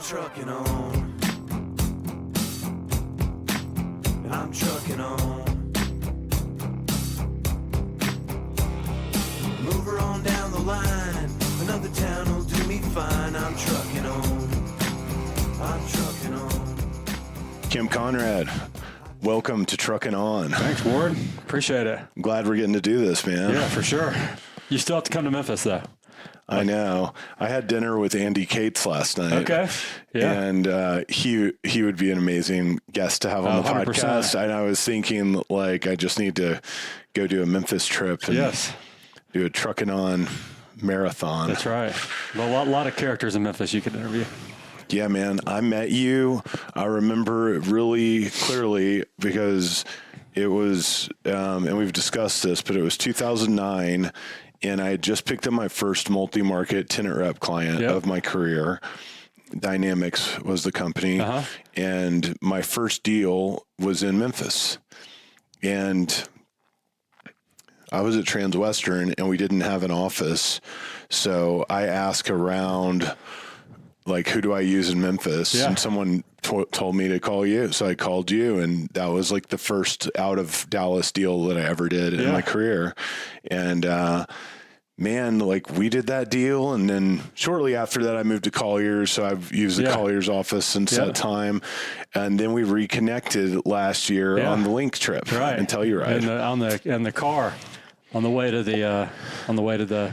trucking on. And I'm trucking on. Move her on down the line. Another town will do me fine. I'm trucking on. I'm trucking on. Kemp Conrad, welcome to Truckin' On. Thanks, Ward. Appreciate it. I'm glad we're getting to do this, man. Yeah, for sure. You still have to come to Memphis, though. I know. I had dinner with Andy Cates last night. Okay. Yeah. And he would be an amazing guest to have on the 100%. podcast. And I was thinking, like, I just need to go do a Memphis trip and do a Truckin' On marathon. That's right. Well, a lot of characters in Memphis you could interview. Yeah, man. I met you. I remember it really clearly because it was, and we've discussed this, but it was 2009, and I had just picked up my first multi-market tenant rep client of my career. Dynamics was the company, and my first deal was in Memphis. And I was at Transwestern, and we didn't have an office, so I asked around, like, who do I use in Memphis? Yeah. And someone told me to call you. So I called you, and that was like the first out of Dallas deal that I ever did in my career. And, man, like, we did that deal. And then shortly after that, I moved to Collier's. So I've used the Collier's office since that time. And then we reconnected last year on the Link trip and Telluride. And the car on the way to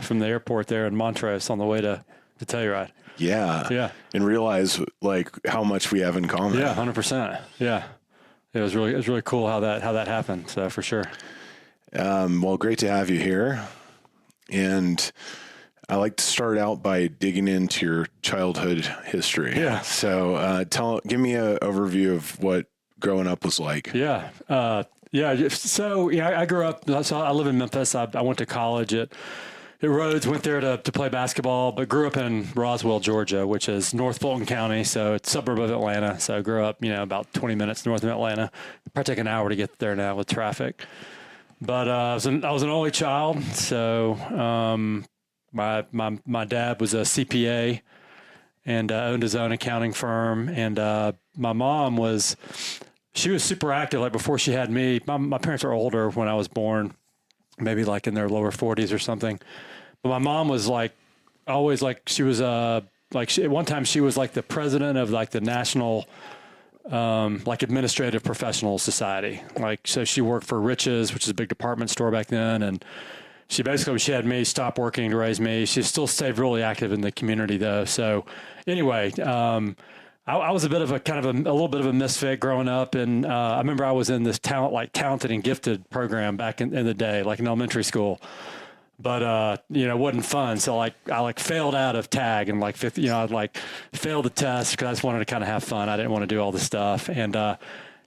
from the airport there in Montrose on the way to Telluride. Yeah. And realize, like, how much we have in common. Yeah, 100%. Yeah. It was really cool how that happened. So for sure. Well, great to have you here. And I like to start out by digging into your childhood history. Yeah. So give me an overview of what growing up was like. Yeah. So, I grew up, so I live in Memphis. I went to college at Rhodes, went there to play basketball, but grew up in Roswell, Georgia, which is North Fulton County. So it's a suburb of Atlanta. So I grew up, about 20 minutes north of Atlanta. Probably take an hour to get there now with traffic. But I was an only child. So my dad was a CPA and owned his own accounting firm. And my mom she was super active. Like before she had me, my parents were older when I was born, maybe like in their lower 40s or something. But my mom was like, always like, she was at one time she was like the president of like the National like Administrative Professional Society. Like, so she worked for Rich's, which is a big department store back then. And she basically, when she had me, stopped working to raise me. She still stayed really active in the community though. So anyway, I was a bit of a kind of a little bit of a misfit growing up. And I remember I was in this talented and gifted program back in the day, like in elementary school. But, it wasn't fun. So I failed out of tag and like fifth, I'd failed the test because I just wanted to kind of have fun. I didn't want to do all this stuff. And, I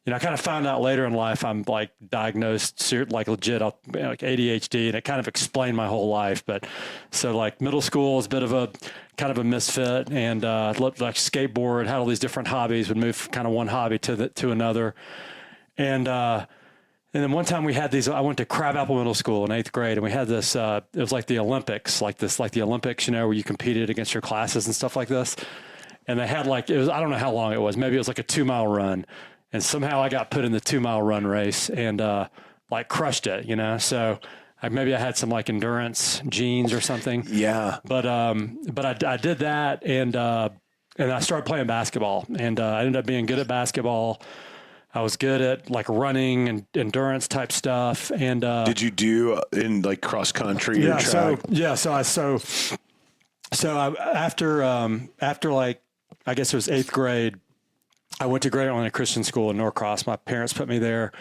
kind of found out later in life, I'm like diagnosed like legit like ADHD, and it kind of explained my whole life. But so like middle school was a bit of a kind of a misfit, and, looked like skateboard, had all these different hobbies, would move from kind of one hobby to another. And then one time we had I went to Crabapple Middle School in 8th grade, and we had this, it was like the Olympics, like the Olympics, where you competed against your classes and stuff like this. And they had I don't know how long it was. Maybe it was like a 2-mile run. And somehow I got put in the 2-mile run race and, crushed it, So maybe I had some like endurance genes or something. Yeah. But I did that and I started playing basketball, and I ended up being good at basketball. I was good at like running and endurance type stuff. And did you do in like cross country or track? After like, I guess it was 8th grade, I went to Great Atlanta Christian School in Norcross. My parents put me there.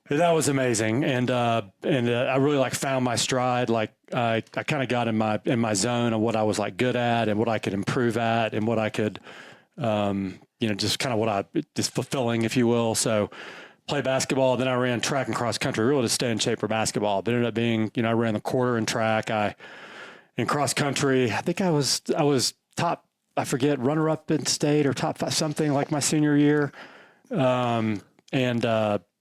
And that was amazing. And I really like found my stride. Like I kind of got in my zone of what I was like good at and what I could improve at and what I could, just kind of just fulfilling, if you will. So play basketball. Then I ran track and cross country, really to stay in shape for basketball. But it ended up being, I ran the quarter in track. In cross country, I think I was top, I forget, runner up in state or top 5, something like my senior year. So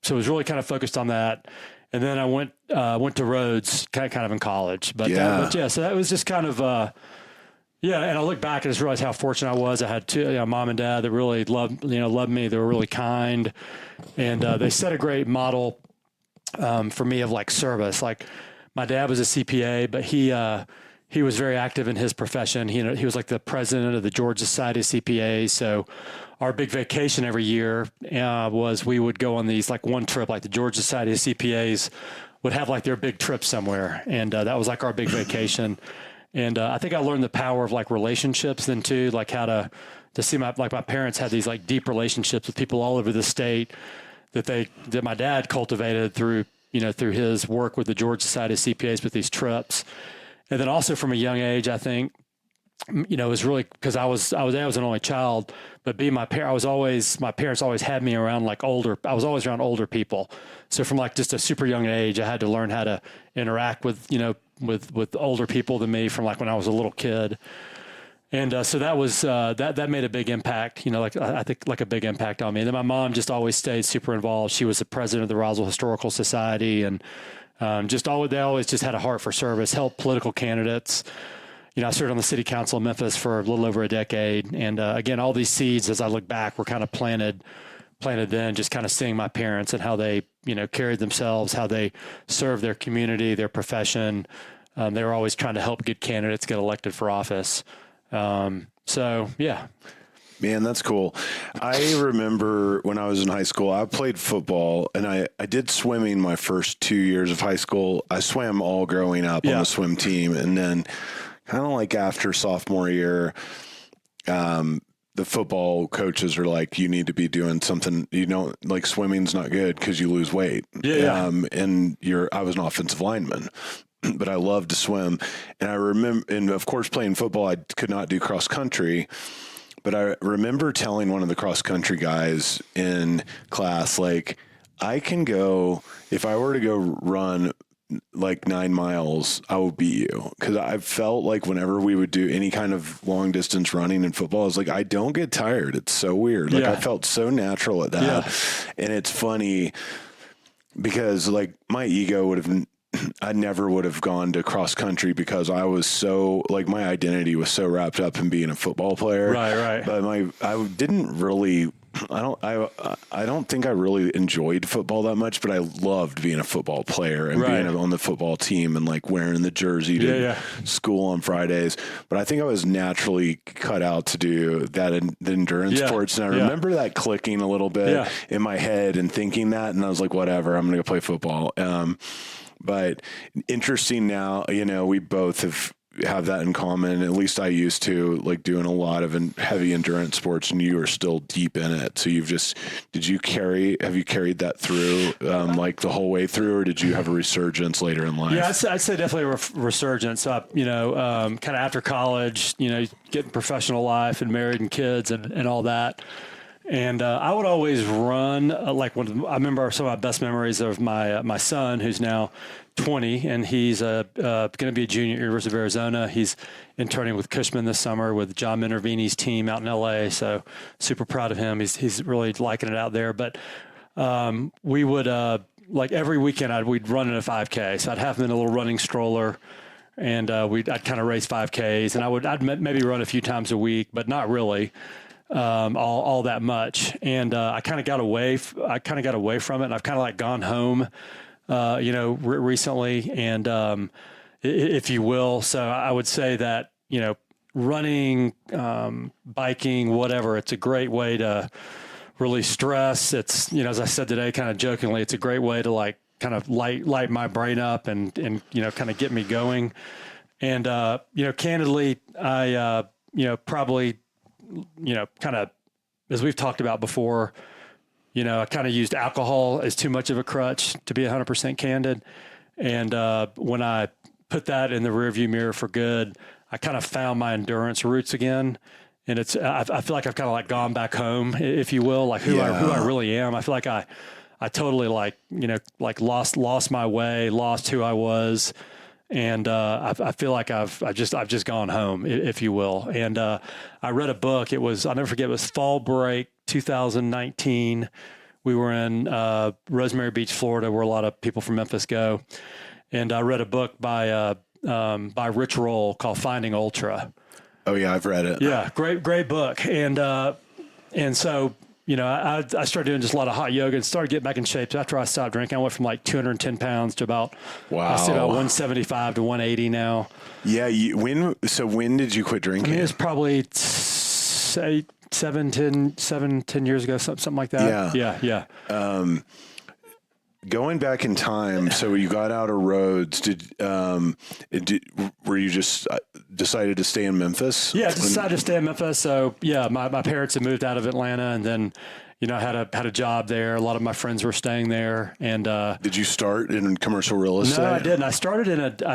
I was really kind of focused on that. And then I went to Rhodes kind of in college, so that was just kind of, Yeah, and I look back and just realize how fortunate I was. I had two, mom and dad that really loved me. They were really kind, and they set a great model for me of like service. Like my dad was a CPA, but he was very active in his profession. He was like the president of the Georgia Society of CPAs. So our big vacation every year was we would go on these like one trip, like the Georgia Society of CPAs would have like their big trip somewhere. And that was like our big vacation. And I think I learned the power of like relationships then too, like how to see my parents had these like deep relationships with people all over the state that my dad cultivated through his work with the Georgia Society of CPAs with these trips. And then also from a young age, I think, it was really because I was an only child, but my parents always had me around I was always around older people. So from like just a super young age, I had to learn how to interact with older people than me from like when I was a little kid. And so that was that made a big impact, I think like a big impact on me. And then my mom just always stayed super involved. She was the president of the Roswell Historical Society, and they always just had a heart for service, helped political candidates. I served on the city council of Memphis for a little over a decade. And again, all these seeds, as I look back, were kind of planted then, just kind of seeing my parents and how they, carried themselves, how they served their community, their profession. They were always trying to help good candidates get elected for office. So, yeah. Man, that's cool. I remember when I was in high school, I played football, and I did swimming my first 2 years of high school. I swam all growing up on the swim team. And then kind of like after sophomore year, the football coaches are like, you need to be doing something, like swimming's not good because you lose weight. And I was an offensive lineman, but I loved to swim. And I remember, and of course playing football, I could not do cross country. But I remember telling one of the cross country guys in class, like, I can go, if I were to go run like 9 miles, I would beat you. Because I felt like whenever we would do any kind of long distance running in football, I was like, I don't get tired. It's so weird. Like I felt so natural at that. Yeah. And it's funny because like my ego I never would have gone to cross country because I was so like my identity was so wrapped up in being a football player. Right. But I didn't really, I don't think I really enjoyed football that much, but I loved being a football player and being on the football team and like wearing the jersey to school on Fridays. But I think I was naturally cut out to do that the endurance sports. And I remember that clicking a little bit in my head and thinking that, and I was like, whatever, I'm going to go play football. But interesting now, we both have that in common. At least I used to, like doing a lot of heavy endurance sports, and you are still deep in it. So have you carried that through like the whole way through, or did you have a resurgence later in life? Yeah, I'd say definitely a resurgence up, kind of after college, getting professional life and married and kids and all that. And I would always run, I remember some of my best memories of my son, who's now 20, and he's going to be a junior at University of Arizona. He's interning with Cushman this summer with John Minervini's team out in LA. So super proud of him. He's really liking it out there. But we would, every weekend, we'd run in a 5K. So I'd have him in a little running stroller, and I'd kind of race 5Ks. And I'd maybe run a few times a week, but not really. All that much. And, I kind of got away from it, and I've kind of like gone home, recently, and, if you will. So I would say that, running, biking, whatever, it's a great way to release stress. It's, as I said today, kind of jokingly, it's a great way to like kind of light my brain up and, kind of get me going. And, candidly, I, probably, kind of, as we've talked about before, I kind of used alcohol as too much of a crutch, to be 100% candid. And when I put that in the rearview mirror for good, I kind of found my endurance roots again. And I feel like I've kind of like gone back home, if you will, like who I really am. I feel like I totally lost my way, lost who I was. And I feel like I've just gone home, if you will. And I read a book. I'll never forget. It was fall break 2019. We were in Rosemary Beach, Florida, where a lot of people from Memphis go. And I read a book by Rich Roll called Finding Ultra. Oh yeah, I've read it. Yeah, great book. And so, I started doing just a lot of hot yoga and started getting back in shape. So after I stopped drinking, I went from like 210 pounds to about, Wow. I say about 175 to 180 now. Yeah. When did you quit drinking? I mean, it's probably say 10 years ago, something like that. Yeah. Going back in time, so you got out of Rhodes. Were you just decided to stay in Memphis? Yeah, I decided to stay in Memphis. So yeah, my parents had moved out of Atlanta, and then I had a job there. A lot of my friends were staying there, and did you start in commercial real estate? No, I didn't. I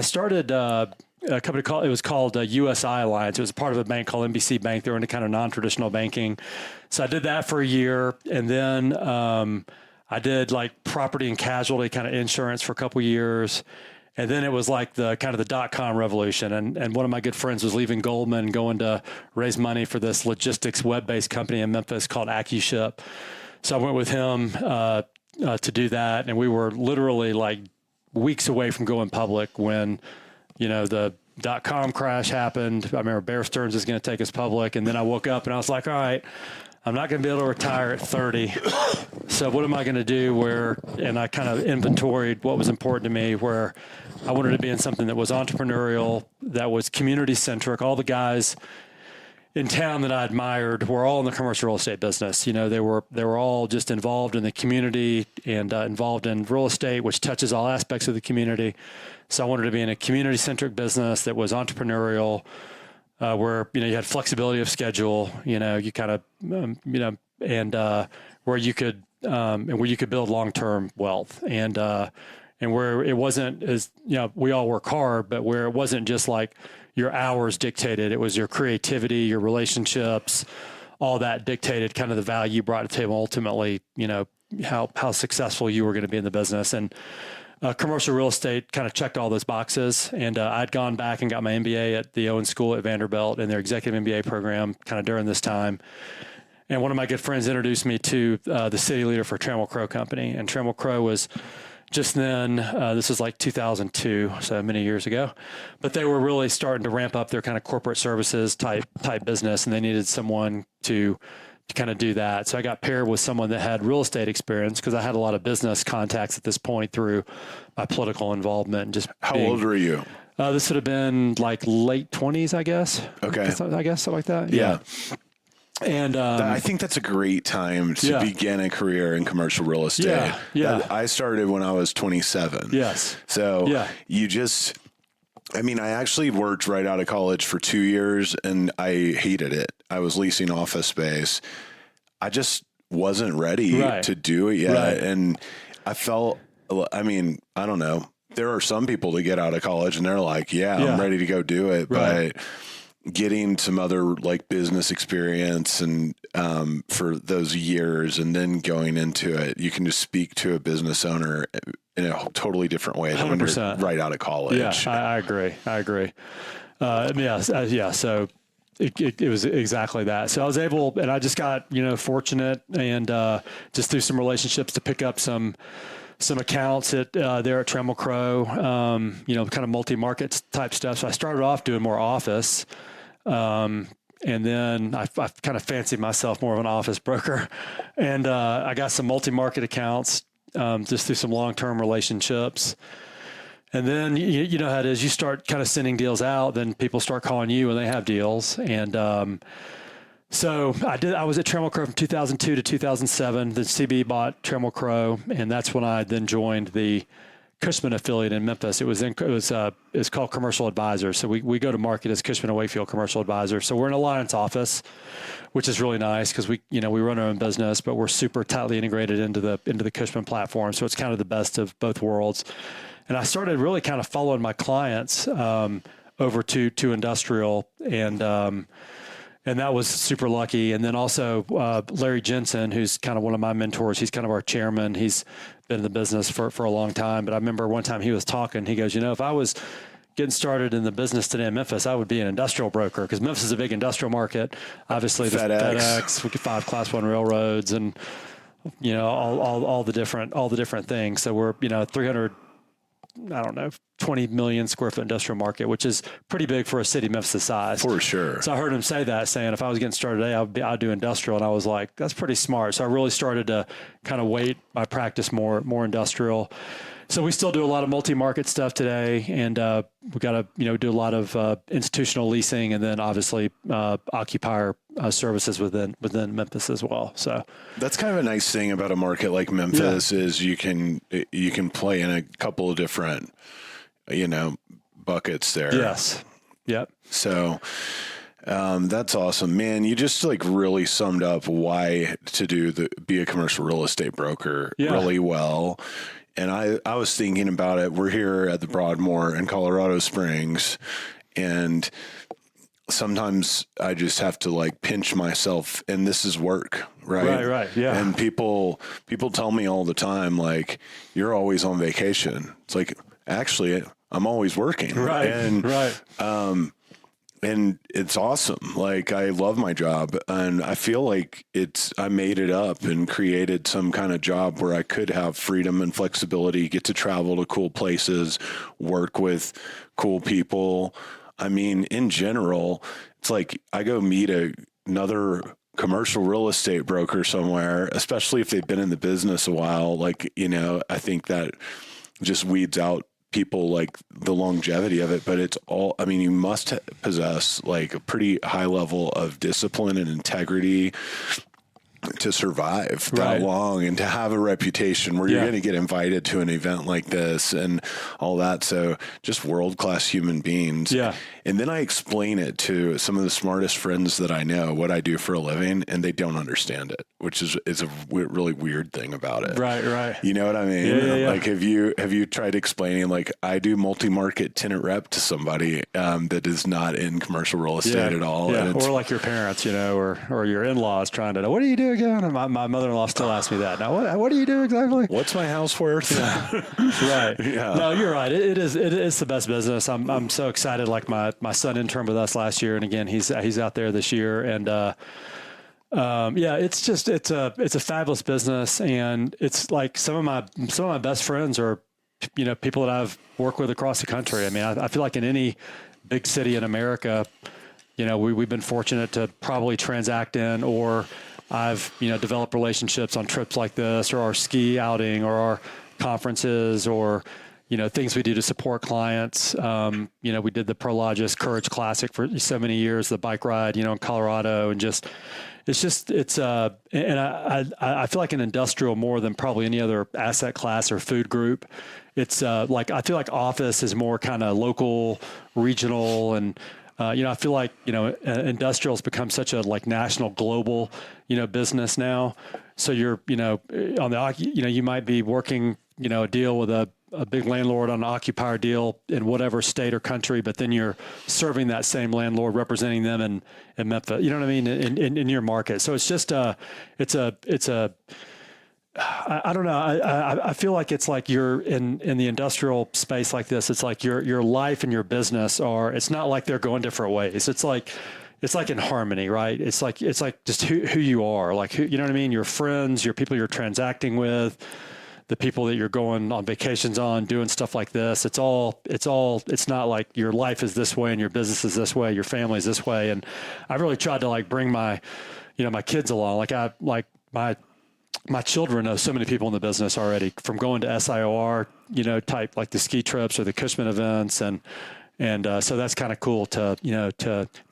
started a company called USI Alliance. It was part of a bank called NBC Bank. They were into kind of non-traditional banking. So I did that for a year, and then I did like property and casualty kind of insurance for a couple of years. And then it was like the kind of the .com revolution. And one of my good friends was leaving Goldman, going to raise money for this logistics web-based company in Memphis called AccuShip. So I went with him to do that. And we were literally like weeks away from going public when, the .com crash happened. I remember Bear Stearns is going to take us public. And then I woke up and I was like, all right, I'm not going to be able to retire at 30. So what am I going to do and I kind of inventoried what was important to me, where I wanted to be in something that was entrepreneurial, that was community centric. All the guys in town that I admired were all in the commercial real estate business. They were all just involved in the community and involved in real estate, which touches all aspects of the community. So I wanted to be in a community centric business that was entrepreneurial, where you had flexibility of schedule, you kind of and where you could build long term wealth, and where it wasn't as we all work hard, but where it wasn't just like your hours dictated, it was your creativity, your relationships, all that dictated kind of the value you brought to the table. Ultimately, how successful you were going to be in the business. And commercial real estate kind of checked all those boxes. And I'd gone back and got my MBA at the Owen School at Vanderbilt in their executive MBA program kind of during this time. And one of my good friends introduced me to the city leader for Trammell Crow Company. And Trammell Crow was just then, this was like 2002, so many years ago. But they were really starting to ramp up their kind of corporate services type business, and they needed someone to kind of do that. So I got paired with someone that had real estate experience, because I had a lot of business contacts at this point through my political involvement. And just How old were you? This would have been like late 20s, I guess. Okay. I guess something like that. Yeah. And I think that's a great time to begin a career in commercial real estate. Yeah. I started when I was 27. Yes. So I actually worked right out of college for 2 years, and I hated it. I was leasing office space. I just wasn't ready to do it yet. Right. And I felt, I don't know. There are some people that get out of college and they're like, I'm ready to go do it. Right. But getting some other like business experience and for those years and then going into it, you can just speak to a business owner in a totally different way than when you're right out of college. Yeah, I agree. So it was exactly that. So I was able, and I just got, fortunate and just through some relationships to pick up some accounts there at Trammell Crow, kind of multi-market type stuff. So I started off doing more office. And then I kind of fancied myself more of an office broker, and I got some multi-market accounts just through some long-term relationships. And then you know how it is. You start kind of sending deals out, then people start calling you when they have deals. And so I was at Trammell Crow from 2002 to 2007. The CB bought Trammell Crow, and that's when I then joined the Cushman affiliate in Memphis. It was called Commercial Advisors. So we go to market as Cushman & Wakefield Commercial Advisors. So we're an alliance office, which is really nice because we run our own business, but we're super tightly integrated into the Cushman platform. So it's kind of the best of both worlds. And I started really kind of following my clients over to industrial, and that was super lucky. And then also Larry Jensen, who's kind of one of my mentors, he's kind of our chairman. He's been in the business for a long time. But I remember one time he was talking, he goes, if I was getting started in the business today in Memphis, I would be an industrial broker, because Memphis is a big industrial market. Obviously, the FedEx, we get 5 Class 1 railroads, and all the different things. So we're 300 I don't know, 20 million square foot industrial market, which is pretty big for a city Memphis size. For sure. So I heard him say that, saying if I was getting started today, I'd do industrial. And I was like, that's pretty smart. So I really started to kind of weight my practice more industrial. So we still do a lot of multi-market stuff today, and we got to do a lot of institutional leasing, and then obviously occupier services within Memphis as well. So that's kind of a nice thing about a market like Memphis is you can play in a couple of different buckets there. Yes. Yep. So that's awesome, man. You just like really summed up why to be a commercial real estate broker really well. And I was thinking about it. We're here at the Broadmoor in Colorado Springs, and sometimes I just have to like pinch myself, and this is work, right? Right, yeah. And people tell me all the time, like, you're always on vacation. It's like, actually, I'm always working. Right, and, right. And it's awesome. Like, I love my job, and I feel like I made it up and created some kind of job where I could have freedom and flexibility, get to travel to cool places, work with cool people. I mean, in general, it's like I go meet another commercial real estate broker somewhere, especially if they've been in the business a while. Like, I think that just weeds out people like the longevity of it, but it's all, I mean, you must possess like a pretty high level of discipline and integrity to survive that long and to have a reputation where you're going to get invited to an event like this and all that. So just world-class human beings. Yeah. And then I explain it to some of the smartest friends that I know, what I do for a living, and they don't understand it, which is a really weird thing about it. Right. You know what I mean? Yeah. Like, have you tried explaining, like, I do multi-market tenant rep to somebody that is not in commercial real estate at all. Yeah. And or like your parents, or your in-laws trying to know, what do you do again? And my mother-in-law still asks me that. Now, what do you do exactly? What's my house worth? Right. Yeah. No, you're right. It is the best business. I'm so excited. Like my son interned with us last year, and again, he's out there this year. And it's a fabulous business, and it's like some of my best friends are, people that I've worked with across the country. I mean, I feel like in any big city in America, we've been fortunate to probably transact in, or I've, developed relationships on trips like this, or our ski outing, or our conferences, or, things we do to support clients. We did the Prologis Courage Classic for so many years, the bike ride, in Colorado, and and I feel like an industrial more than probably any other asset class or food group. It's I feel like office is more kind of local, regional, and I feel like, industrial's become such a like national, global, business now. So you're, on the, you might be working, a deal with a big landlord on an occupier deal in whatever state or country, but then you're serving that same landlord, representing them in Memphis, you know what I mean? In your market. So it's just I don't know. I feel like it's like you're in the industrial space like this. It's like your life and your business it's not like they're going different ways. It's like in harmony, right? It's like just who you are, like you know what I mean? Your friends, your people you're transacting with, the people that you're going on vacations on, doing stuff like this. It's not like your life is this way and your business is this way, your family is this way. And I've really tried to like bring my kids along. My children know so many people in the business already, from going to SIOR, type like the ski trips or the Cushman events. And so that's kind of cool to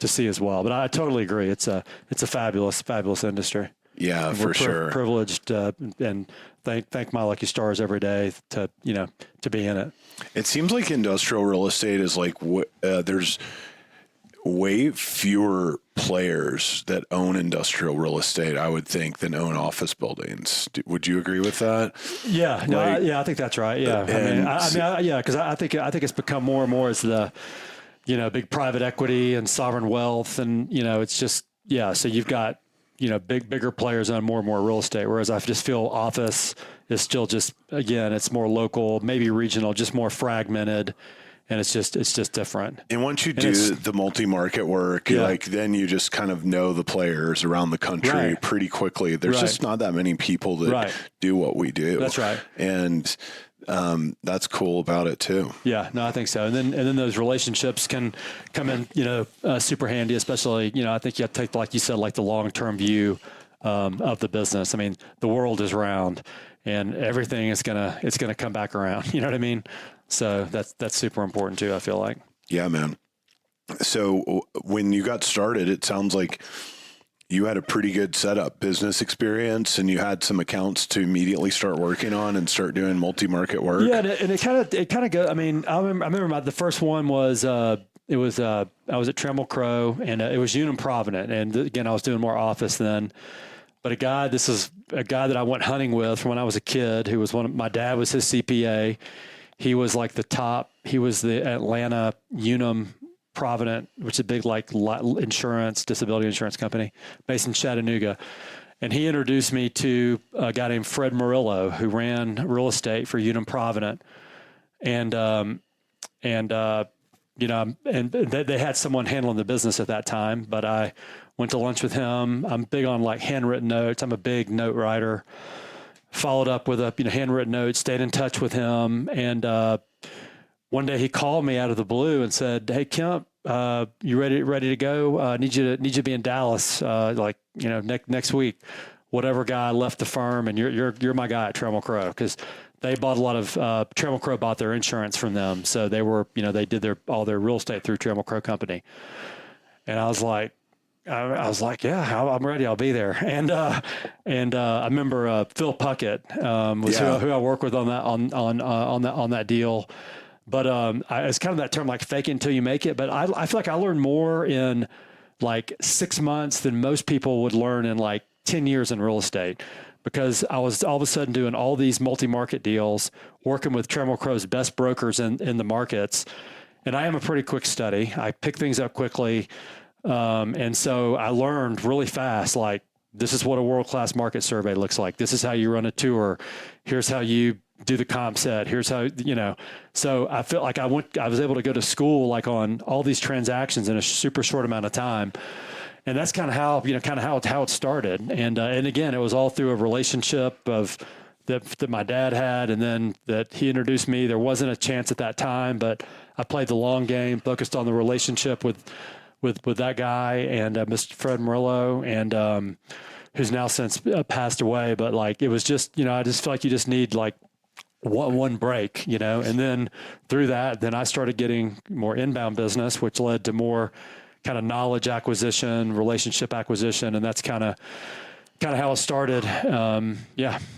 see as well. But I totally agree. It's a fabulous, fabulous industry. Yeah, for sure. Privileged and thank my lucky stars every day to be in it. It seems like industrial real estate is like there's way fewer players that own industrial real estate, I would think, than own office buildings. Would you agree with that? Yeah, no, I think that's right. Yeah, because I think it's become more and more as the big private equity and sovereign wealth, and it's just So you've got bigger players own more and more real estate, whereas I just feel office is still just, again, it's more local, maybe regional, just more fragmented. And it's just different. And once you do the multi-market work, then you just kind of know the players around the country pretty quickly. There's just not that many people that do what we do. That's right. And that's cool about it too. Yeah, no, I think so. And then those relationships can come in, super handy, especially, I think you have to take, like you said, like the long-term view of the business. I mean, the world is round and everything it's going to come back around. You know what I mean? So that's super important too, I feel like. Yeah, man. So when you got started, it sounds like you had a pretty good setup, business experience, and you had some accounts to immediately start working on and start doing multi-market work. Yeah, and it kind of goes. I mean, I remember the first one was I was at Trammell Crow, and it was Unum Provident, and again I was doing more office then. But this is a guy that I went hunting with from when I was a kid, who was my dad was his CPA. He was like he was the Atlanta Unum Provident, which is a big disability insurance company based in Chattanooga. And he introduced me to a guy named Fred Murillo, who ran real estate for Unum Provident. And they had someone handling the business at that time, but I went to lunch with him. I'm big on like handwritten notes. I'm a big note writer. Followed up with a handwritten note, stayed in touch with him. And one day he called me out of the blue and said, "Hey, Kemp, you ready to go? I need you to be in Dallas, next week. Whatever guy left the firm, and you're my guy at Trammell Crow," because they bought a lot of Trammell Crow bought their insurance from them, so they were they did all their real estate through Trammell Crow Company. And I was like, yeah, I'm ready. I'll be there. And I remember Phil Puckett was who I work with on that deal. But it's kind of that term, like fake it until you make it. But I feel like I learned more in like 6 months than most people would learn in like 10 years in real estate, because I was all of a sudden doing all these multi-market deals, working with Trammell Crow's best brokers in the markets. And I am a pretty quick study. I pick things up quickly. And so I learned really fast, like, this is what a world-class market survey looks like. This is how you run a tour. Here's how you do the comp set. Here's how, so I feel like I was able to go to school, like on all these transactions in a super short amount of time. And that's kind of how it started. And again, it was all through a relationship that my dad had, and then that he introduced me. There wasn't a chance at that time, but I played the long game, focused on the relationship with that guy and Mr. Fred Murillo, and who's now since passed away. But like, it was just, I just feel like you just need like one break, and then through that, then I started getting more inbound business, which led to more kind of knowledge acquisition, relationship acquisition. And that's kind of how it started. That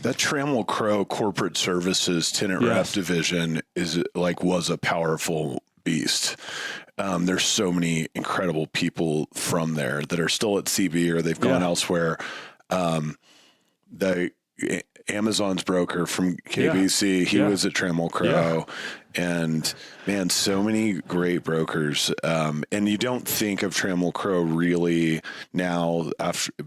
Trammell Crow Corporate Services tenant rep division was a powerful beast. There's so many incredible people from there that are still at CB or they've gone elsewhere. Amazon's broker from KBC, he was at Trammell Crow, and man, so many great brokers. And you don't think of Trammell Crow really now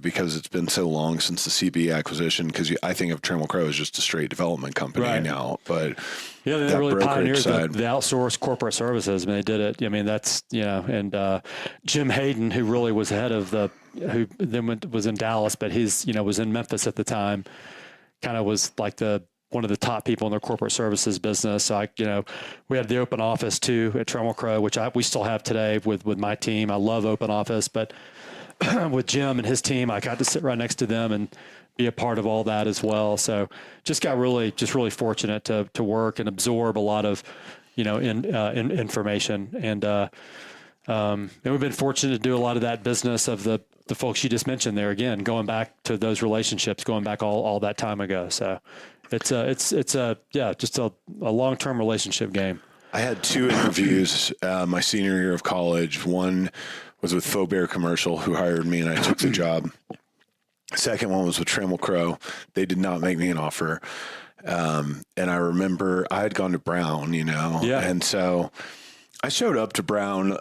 because it's been so long since the CB acquisition, because I think of Trammell Crow as just a straight development company now, but they really pioneered the outsourced corporate services. I mean, they did it. I mean, that's, and Jim Hayden, who really was the head of who then was in Dallas, but he's, was in Memphis at the time, kind of was like one of the top people in their corporate services business. So we had the open office too at Trammell Crow, which we still have today with my team. I love open office, but with Jim and his team, I got to sit right next to them and be a part of all that as well. So just got really fortunate to work and absorb a lot of, information. And we've been fortunate to do a lot of that business of the folks you just mentioned there, again, going back to those relationships, going back all that time ago. So it's just a long-term relationship game. I had 2 interviews my senior year of college. One was with Faubert Commercial, who hired me, and I took the job. Second one was with Trammell Crow. They did not make me an offer. And I remember I had gone to Brown, and so I showed up to Brown,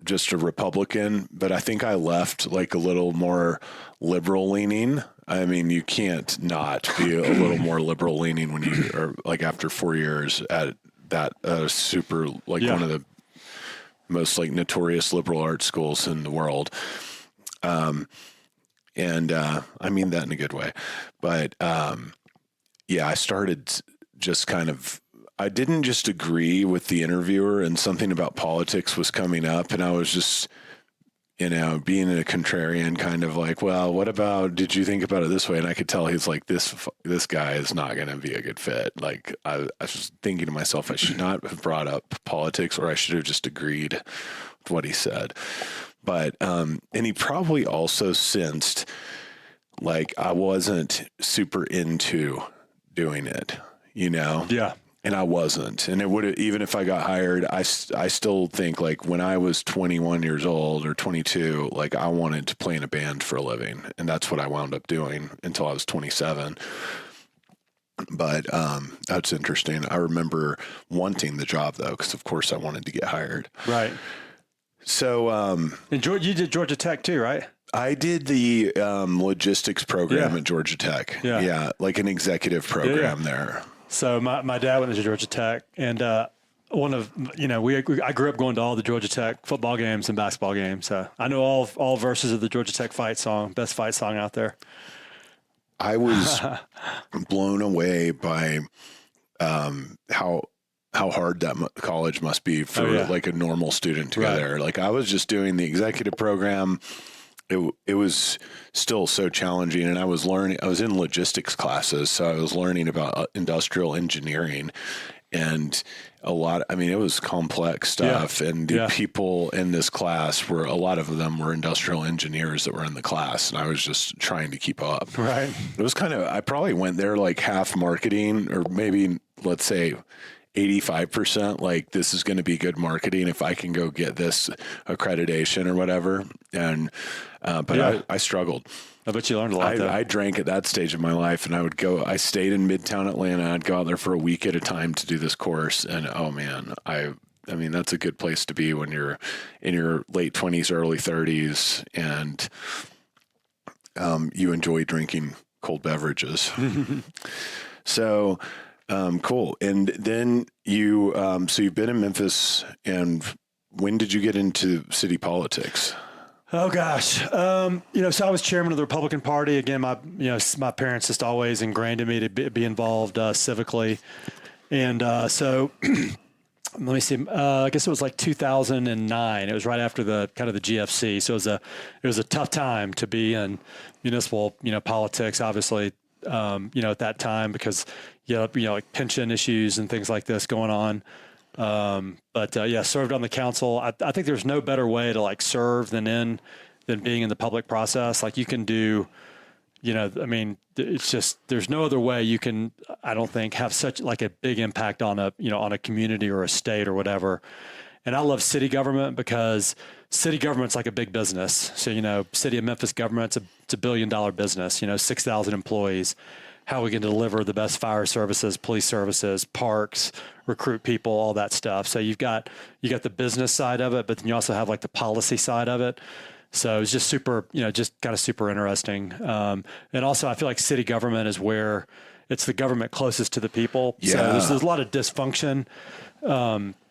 just a Republican, but I think I left like a little more liberal leaning. I mean, you can't not be a little more liberal leaning when you are like after 4 years at that super one of the most like notorious liberal arts schools in the world. And I mean that in a good way, but I started just kind of, I didn't just agree with the interviewer, and something about politics was coming up, and I was just, being a contrarian, kind of like, well, what about, did you think about it this way? And I could tell he's like, this guy is not going to be a good fit. Like I was thinking to myself, I should not have brought up politics, or I should have just agreed with what he said. But, and he probably also sensed like I wasn't super into doing it, Yeah. And I wasn't. And it would have, even if I got hired, I still think like when I was 21 years old or 22, like I wanted to play in a band for a living. And that's what I wound up doing until I was 27. But that's interesting. I remember wanting the job though, because of course I wanted to get hired. Right. So, and you did Georgia Tech too, right? I did the logistics program at Georgia Tech. Yeah. Like an executive program there. So my dad went to Georgia Tech, and I grew up going to all the Georgia Tech football games and basketball games. So I know all verses of the Georgia Tech fight song, best fight song out there. I was blown away by how hard that college must be for like a normal student to go there. Like I was just doing the executive program. It was still so challenging, and I was in logistics classes, so I was learning about industrial engineering and it was complex stuff. Yeah. And the people in this class a lot of them were industrial engineers that were in the class, and I was just trying to keep up. Right. It was I probably went there like half marketing, or maybe let's say 85%, like this is going to be good marketing if I can go get this accreditation or whatever. And, I struggled. I bet you learned a lot. I drank at that stage of my life, and I stayed in Midtown Atlanta. I'd go out there for a week at a time to do this course. And oh man, I mean, that's a good place to be when you're in your late 20s, early 30s, and you enjoy drinking cold beverages. So, cool. And then so you've been in Memphis, and when did you get into city politics? Oh gosh. So I was chairman of the Republican Party. Again, my parents just always ingrained in me to be involved civically. And so let me see. I guess it was like 2009. It was right after the GFC. So it was a tough time to be in municipal, politics, obviously, at that time, because like pension issues and things like this going on. Served on the council. I think there's no better way to like serve than being in the public process. Like you can do, it's just, there's no other way you can, I don't think, have such like a big impact on a community or a state or whatever. And I love city government because city government's like a big business. So, city of Memphis government, it's $1 billion business, 6,000 employees. How we can deliver the best fire services, police services, parks, recruit people, all that stuff. So you got the business side of it, but then you also have like the policy side of it. So it's just super, just kind of super interesting. And also I feel like city government is where it's the government closest to the people. Yeah. So there's a lot of dysfunction,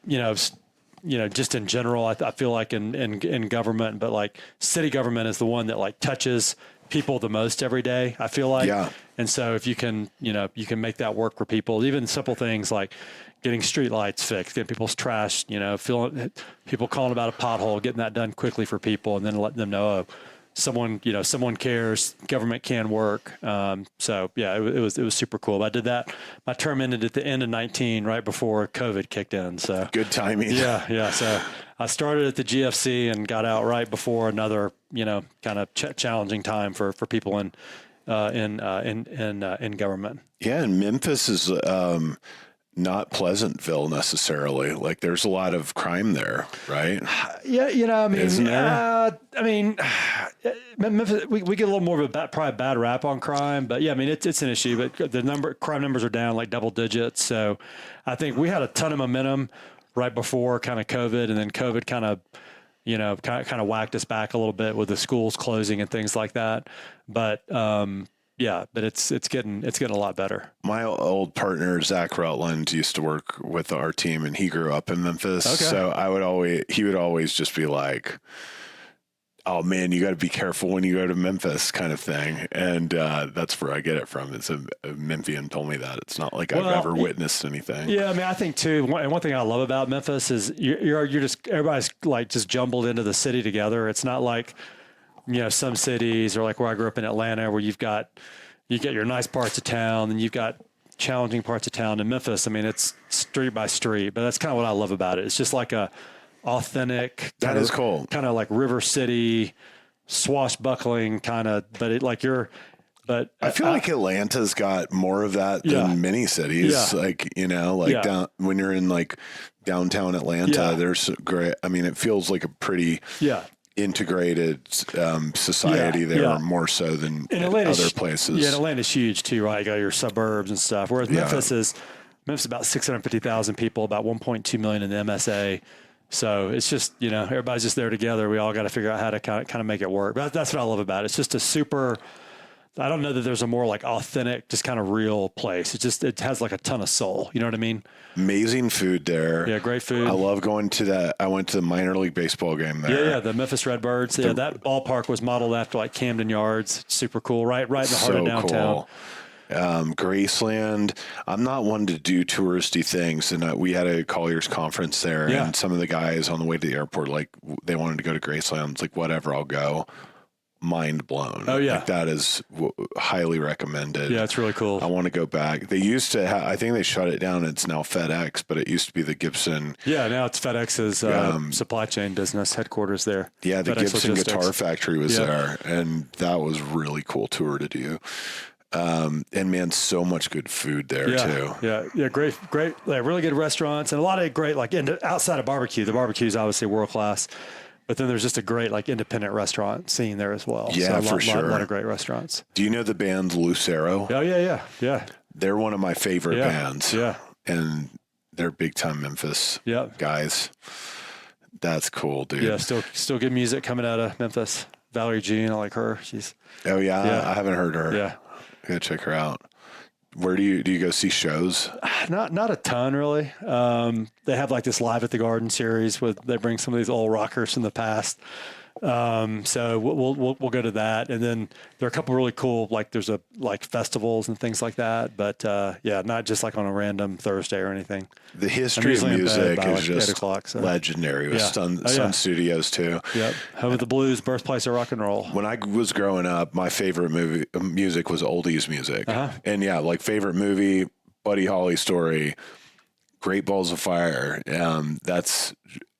just in general. I feel like in government, but like city government is the one that like touches people the most every day, I feel like. Yeah. And so if you can make that work for people, even simple things like getting street lights fixed, getting people's trash, people calling about a pothole, getting that done quickly for people, and then letting them know, someone cares, government can work. It was super cool. I did that. My term ended at the end of 19, right before COVID kicked in. So good timing. Yeah. So I started at the GFC and got out right before another, kind of challenging time for people in government. Yeah. And Memphis is, not Pleasantville necessarily. Like there's a lot of crime there, right? Yeah. Isn't there? Memphis, we get a little more of probably a bad rap on crime, but yeah, it's an issue, but crime numbers are down like double digits. So I think we had a ton of momentum right before kind of COVID, and then COVID kind of whacked us back a little bit with the schools closing and things like that. But, but it's getting a lot better. My old partner, Zach Rutland, used to work with our team, and he grew up in Memphis. Okay. So he would always just be like, oh man, you got to be careful when you go to Memphis kind of thing. And that's where I get it from. It's a Memphian told me that. It's not like I've ever witnessed anything. Yeah, I mean, I think too, one thing I love about Memphis is you're just, everybody's like just jumbled into the city together. It's not like, some cities or like where I grew up in Atlanta where you get your nice parts of town and you've got challenging parts of town. In Memphis, I mean, it's street by street, but that's kind of what I love about it. It's just like a authentic, that is cool, kind of like River City, swashbuckling kind of, but but I feel like Atlanta's got more of that than many cities. Like, down when you're in like downtown Atlanta, there's great. I mean, it feels like a pretty integrated society there, more so than other places. Yeah, and Atlanta's huge too, right? You got your suburbs and stuff. Whereas Memphis is about 650,000 people, about 1.2 million in the MSA. So it's just, everybody's just there together. We all got to figure out how to kind of make it work. But that's what I love about it. It's just a super, I don't know that there's a more like authentic, just kind of real place. It has like a ton of soul. You know what I mean? Amazing food there. Yeah, great food. I love going to that. I went to the minor league baseball game there. Yeah, the Memphis Redbirds. Yeah, that ballpark was modeled after like Camden Yards. Super cool. Right in the heart of downtown. Cool. Graceland. I'm not one to do touristy things, and we had a Colliers conference there, and some of the guys on the way to the airport, like they wanted to go to Graceland. It's like, whatever, I'll go. Mind blown. Oh yeah, like, that is highly recommended. Yeah, it's really cool. I want to go back. They used to I think they shut it down. It's now FedEx, but it used to be the Gibson. Yeah, now it's FedEx's supply chain business headquarters there. Yeah, the FedEx Gibson Logistics. guitar factory was there, and that was really cool tour to do. And man, so much good food there too. Yeah, great, like, really good restaurants and a lot of great like outside of barbecue. The barbecue is obviously world class, but then there's just a great like independent restaurant scene there as well. Yeah, so sure. A lot of great restaurants. Do you know the band Lucero? Oh yeah. They're one of my favorite bands. Yeah, and they're big time Memphis guys. That's cool, dude. Yeah, still good music coming out of Memphis. Valerie Jean, I like her. She's. Oh yeah, I haven't heard her. Yeah. I gotta check her out. Where do you go see shows? Not a ton really. They have like this Live at the Garden series where they bring some of these old rockers from the past. So we'll go to that, and then there are a couple really cool there's festivals and things like that. But not just like on a random Thursday or anything. The history of music is just legendary with Sun Studios too. Yep, home of the blues, birthplace of rock and roll. When I was growing up, my favorite music was oldies music, and like favorite movie, Buddy Holly story, Great Balls of Fire. That's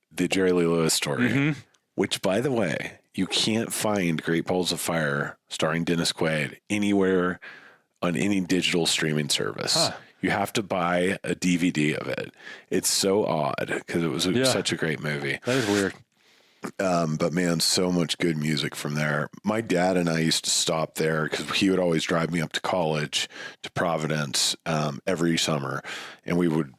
the Jerry Lee Lewis story. Mm-hmm. Which, by the way, you can't find Great Balls of Fire starring Dennis Quaid anywhere on any digital streaming service. You have to buy a DVD of it. It's so odd because it was such a great movie. That is weird. But man, so much good music from there. My dad and I used to stop there because he would always drive me up to college to Providence every summer, and we would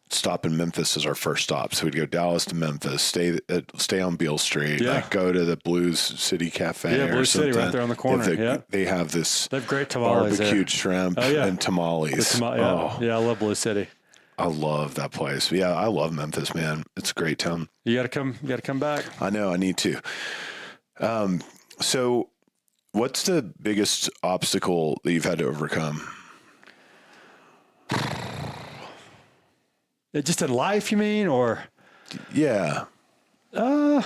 stop in Memphis as our first stop. So we'd go Dallas to Memphis, stay on Beale Street, go to the Blues City Cafe. Yeah, Blues City right there on the corner. They have this. They have great tamales barbecued shrimp and tamales. I love Blues City. I love that place. Yeah, I love Memphis, man. It's a great town. You got to come back. I know. I need to. So what's the biggest obstacle that you've had to overcome? Just in life, you mean, or? Yeah. I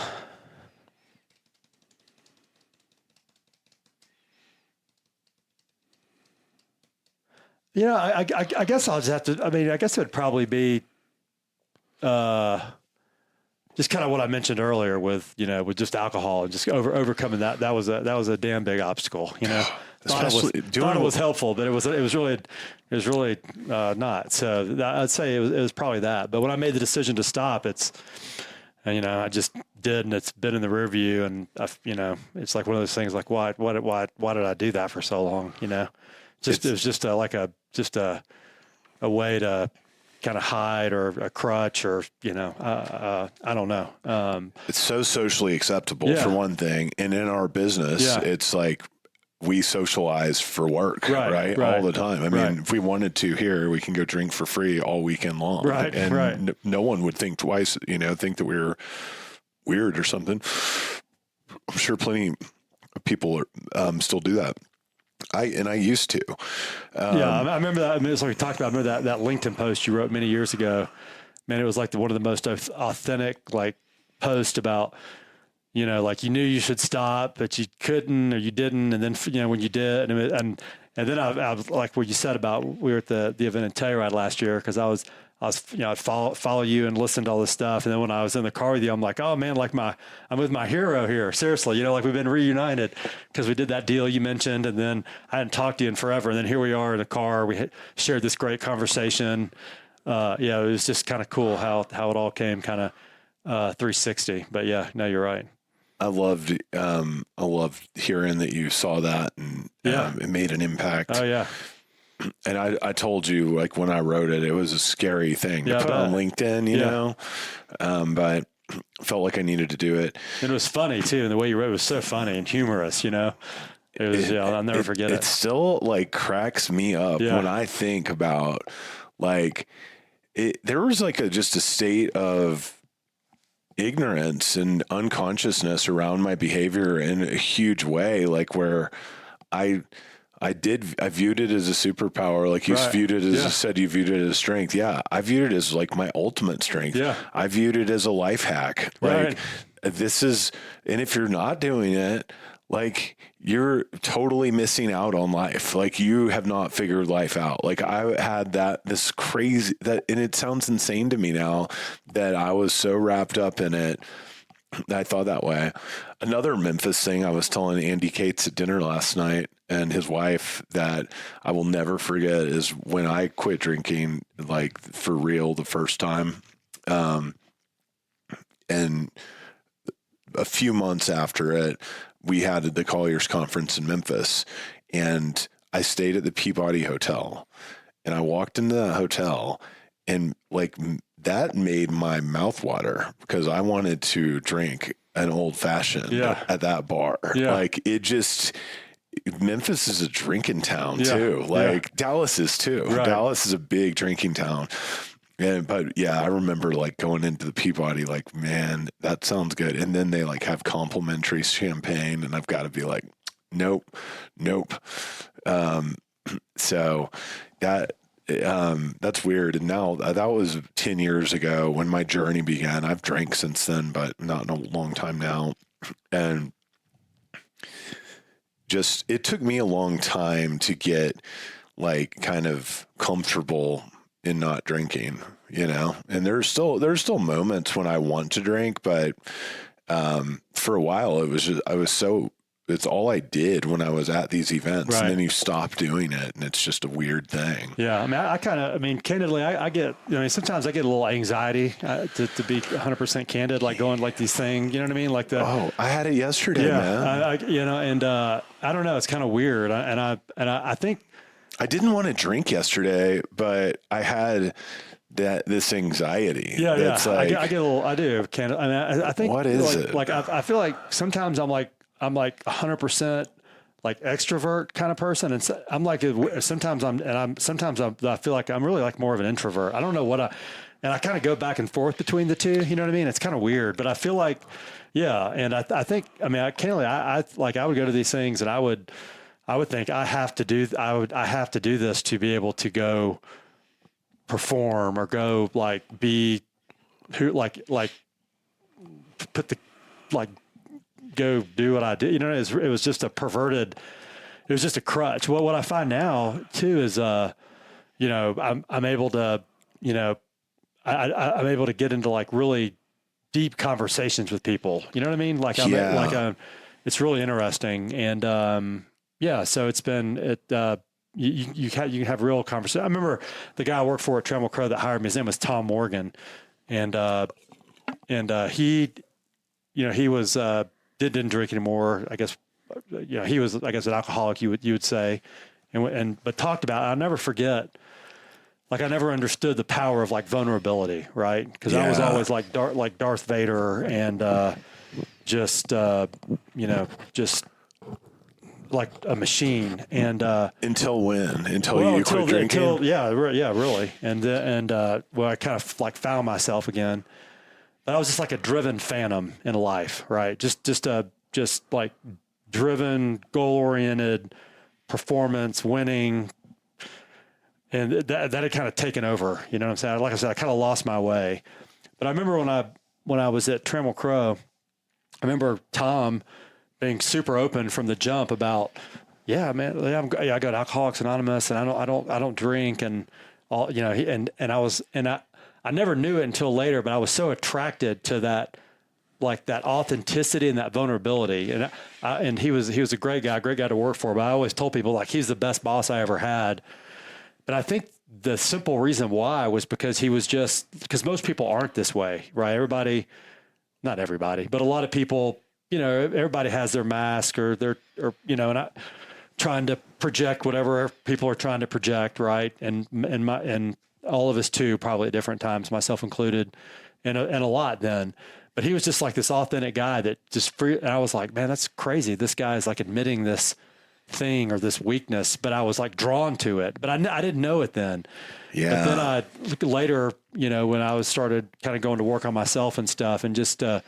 guess I'll just have to. I mean, I guess it would probably be, just kind of what I mentioned earlier with just alcohol and just overcoming that. That was a damn big obstacle. Thought it was helpful, but it was really not. So I'd say it was probably that. But when I made the decision to stop, I just did, and it's been in the rear view, and it's like one of those things like why did I do that for so long? It was just a way to kind of hide or a crutch or I don't know. It's so socially acceptable for one thing, and in our business, it's like. We socialize for work, right? All the time. I mean, if we wanted to here, we can go drink for free all weekend long. And no one would think twice, think that we're weird or something. sure plenty of people still do that. I used to. I remember that. I mean, it's like we talked about. I remember that LinkedIn post you wrote many years ago. Man, it was like one of the most authentic like posts about, like you knew you should stop, but you couldn't or you didn't, and then when you did, and then I was like what you said about we were at the event in Telluride last year because I was I'd follow you and listen to all this stuff, and then when I was in the car with you, I'm like, oh man, like I'm with my hero here, seriously, like we've been reunited because we did that deal you mentioned, and then I hadn't talked to you in forever, and then here we are in the car, we shared this great conversation. It was just kind of cool how it all came kind of 360. But yeah, no, you're right. I loved hearing that you saw that and it made an impact. Oh yeah. And I told you, like when I wrote it, it was a scary thing to put on LinkedIn, you know, but felt like I needed to do it. And it was funny too. And the way you wrote it was so funny and humorous, It was, I'll never forget it. It still like cracks me up when I think about like there was like just a state of ignorance and unconsciousness around my behavior in a huge way, like where I viewed it as a superpower. Like you viewed it as you said, you viewed it as strength. Yeah. I viewed it as like my ultimate strength. Yeah. I viewed it as a life hack. Like this is, and if you're not doing it, like you're totally missing out on life. Like you have not figured life out. Like I had this crazy and it sounds insane to me now that I was so wrapped up in it. I thought that way. Another Memphis thing I was telling Andy Cates at dinner last night and his wife that I will never forget is when I quit drinking, like for real, the first time. And a few months after it, we had the Colliers conference in Memphis and I stayed at the Peabody Hotel and I walked into the hotel and like that made my mouth water because I wanted to drink an old fashioned at that bar. Yeah. Like it just, Memphis is a drinking town too. Like Dallas is too. Right. Dallas is a big drinking town. But I remember like going into the Peabody, like, man, that sounds good. And then they like have complimentary champagne and I've got to be like, nope. So that's weird. And now that was 10 years ago when my journey began. I've drank since then, but not in a long time now. And just, it took me a long time to get like kind of comfortable in not drinking, and there's still moments when I want to drink, but, for a while it's all I did when I was at these events and then you stop doing it and it's just a weird thing. Yeah. I mean, candidly, I get, sometimes I get a little anxiety to be 100% candid, like going like these things, you know what I mean? Like I had it yesterday, man. I don't know. It's kind of weird. I think, I didn't want to drink yesterday, but I had this anxiety. Yeah, that's like, I get a little. I do. I think. What is it? Like I feel like sometimes I'm like 100% like extrovert kind of person, and so I'm like sometimes I feel like I'm really like more of an introvert. I don't know and I kind of go back and forth between the two. You know what I mean? It's kind of weird, but I feel like and I think I would go to these things and I would think I have to do this to be able to go perform or go like be who like put the like go do what I do. It was just a perverted. It was just a crutch. Well, what I find now too is I'm able to I'm able to get into like really deep conversations with people. You know what I mean? Like it's really interesting and. So it's been you can have real conversation. I remember the guy I worked for at Trammell Crow that hired me. His name was Tom Morgan, and he was didn't drink anymore. I guess he was an alcoholic. You would say, but talked about. I'll never forget. Like I never understood the power of like vulnerability, right? Because I was always like Darth Vader and just like a machine and until when you quit drinking really and I kind of like found myself again, but I was just like a driven phantom in life, right? Just just like driven, goal oriented, performance, winning. And that had kind of taken over, you know what I'm saying? Like I said, I kind of lost my way. But I remember when I was at Trammell Crow, I remember Tom being super open from the jump about, yeah, man, I go to Alcoholics Anonymous, and I don't drink, and all, you know, I never knew it until later, but I was so attracted to that, like that authenticity and that vulnerability. And he was a great guy to work for. But I always told people, like, he's the best boss I ever had. But I think the simple reason why was because because most people aren't this way, right? Not everybody, but a lot of people, you know, everybody has their mask or you know, and I trying to project whatever people are trying to project, right? And all of us too, probably at different times, myself included, and a lot then. But he was just like this authentic guy that just free. And I was like, man, that's crazy. This guy is like admitting this thing or this weakness, but I was like drawn to it. But I didn't know it then. Yeah. But then later, you know, when I started kind of going to work on myself and stuff, and just that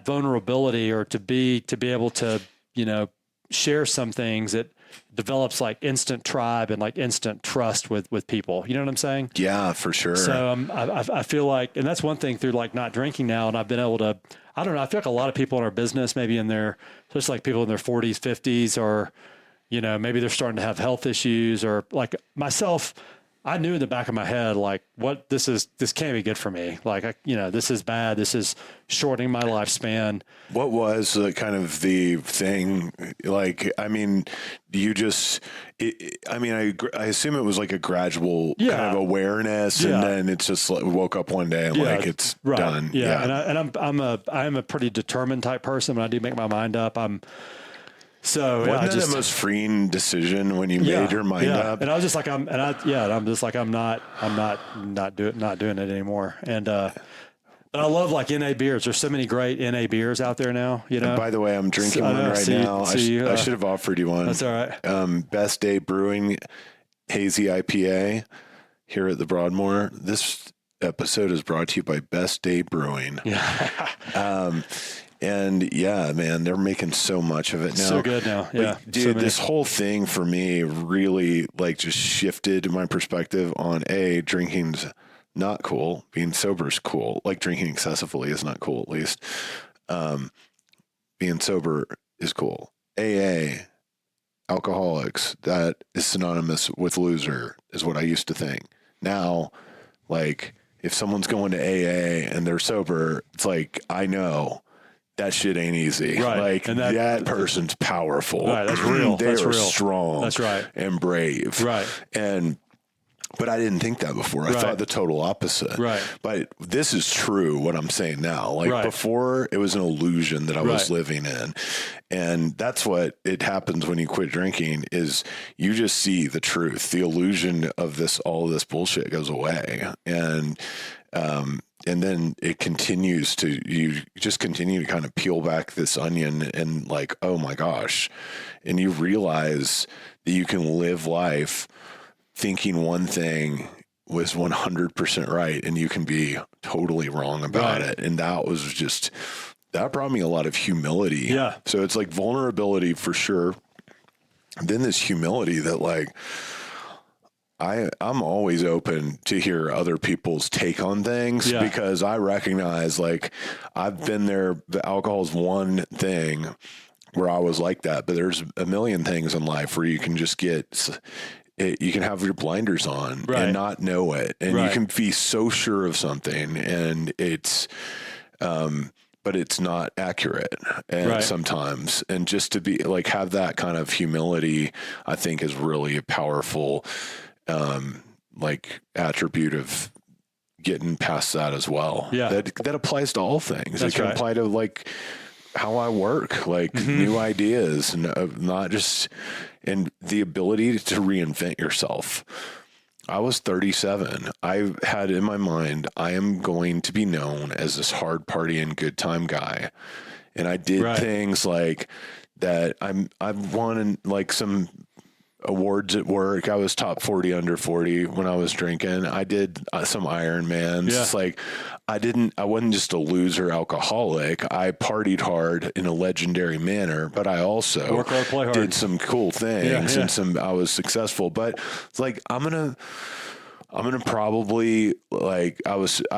vulnerability, or to be able to, you know, share some things, that develops like instant tribe and like instant trust with people. You know what I'm saying? Yeah, for sure. So I feel like, and that's one thing through like not drinking now, and I've been able to, I don't know, I feel like a lot of people in our business, maybe just like people in their 40s, 50s, or, you know, maybe they're starting to have health issues, or like myself, I knew in the back of my head, like, this can't be good for me. Like, you know, this is bad. This is shortening my lifespan. What was kind of the thing? Like, I mean, I assume it was like a gradual kind of awareness, and then it's just like, woke up one day and like, it's done. Yeah. And I am a pretty determined type person. When I do make my mind up, So wasn't that the most freeing decision when you made your mind up? And I was just like, I'm not doing it anymore. And but I love like NA beers. There's so many great NA beers out there now. You know. And by the way, I'm drinking one right now. I should have offered you one. That's all right. Best Day Brewing Hazy IPA here at the Broadmoor. This episode is brought to you by Best Day Brewing. Yeah. And yeah, man, they're making so much of it now. So good now. Yeah. Like, dude, this whole thing for me really like just shifted my perspective on drinking's not cool. Being sober is cool. Like drinking excessively is not cool, at least. Being sober is cool. AA, alcoholics, that is synonymous with loser, is what I used to think. Now, like, if someone's going to AA and they're sober, it's like, I know that shit ain't easy. Right. Like, and that person's powerful. Right. That's real. They are strong. That's right. And brave. Right. But I didn't think that before. I thought the total opposite. Right. But this is true, what I'm saying now. Like before, it was an illusion that I was living in. And that's what it happens when you quit drinking, is you just see the truth. The illusion of all of this bullshit goes away. And then it continues you just continue to kind of peel back this onion and like, oh my gosh. And you realize that you can live life thinking one thing was 100% right, and you can be totally wrong about it. And that brought me a lot of humility. Yeah. So it's like vulnerability for sure. And then this humility that like, I'm always open to hear other people's take on things because I recognize, like, I've been there. The alcohol is one thing where I was like that, but there's a million things in life where you can just you can have your blinders on and not know it. And you can be so sure of something, and it's, but it's not accurate sometimes. And just to be like, have that kind of humility, I think is really a powerful, like attribute of getting past that as well. Yeah. That applies to all things. It can apply to like how I work, like new ideas, and not just, and the ability to reinvent yourself. I was 37. I had in my mind, I am going to be known as this hard party and good time guy. And I did things like that. I've won like some awards at work. I was top 40 under 40 when I was drinking. I did some Ironmans. Yeah. It's like I wasn't just a loser alcoholic. I partied hard in a legendary manner, but I also Work hard, play hard. did some cool things Yeah. and I was successful. But it's like I'm gonna probably I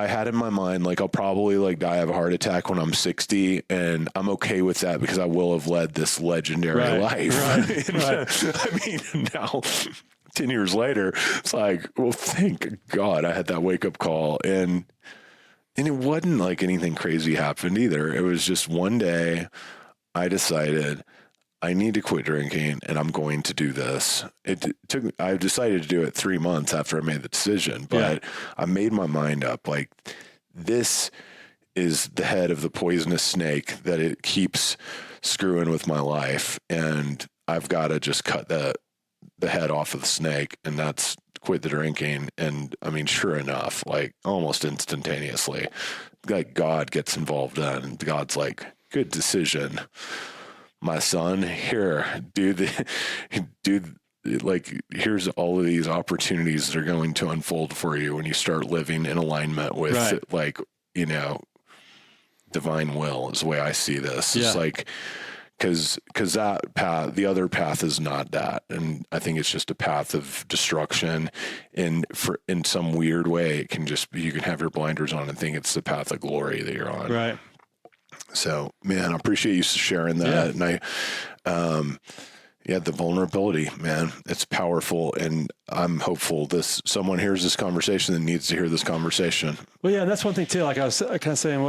had in my mind, like, I'll probably like die of a heart attack when I'm 60, and I'm okay with that because I will have led this legendary life. Right. I mean, now 10 years later, it's like, well, thank God I had that wake up call, and it wasn't like anything crazy happened either. It was just one day I decided I need to quit drinking and I'm going to do this. I decided to do it 3 months after I made the decision, but I made my mind up. Like, this is the head of the poisonous snake that it keeps screwing with my life. And I've got to just cut the head off of the snake, and that's quit the drinking. And I mean, sure enough, like almost instantaneously, like God gets involved in, and God's like, good decision, my son. Here, here's all of these opportunities that are going to unfold for you when you start living in alignment with like, you know, divine will is the way I see this. It's like, cause that path, the other path is not that. And I think it's just a path of destruction, and in some weird way, it can just, you can have your blinders on and think it's the path of glory that you're on. Right. So, man, I appreciate you sharing that. And the vulnerability, man, it's powerful. And I'm hopeful someone hears this conversation that needs to hear this conversation. Well, yeah, that's one thing too. Like I was kind of saying,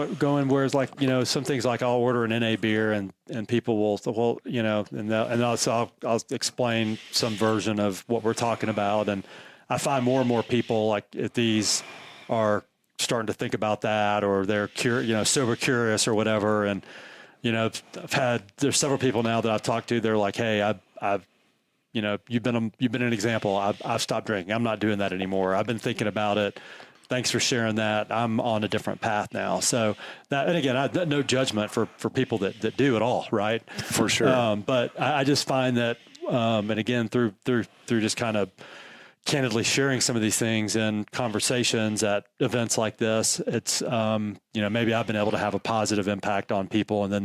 whereas like, you know, some things like I'll order an NA beer and people will, you know, and I'll explain some version of what we're talking about. And I find more and more people, like, if these are starting to think about that, or they're sober curious or whatever. And, you know, there's several people now that I've talked to. They're like, hey, I've, you know, you've been an example. I've stopped drinking. I'm not doing that anymore. I've been thinking about it. Thanks for sharing that. I'm on a different path now. So that, and again, no judgment for people that do it all, right? For sure. But I just find that, and again, through just kind of candidly sharing some of these things in conversations at events like this, it's, you know, maybe I've been able to have a positive impact on people, and then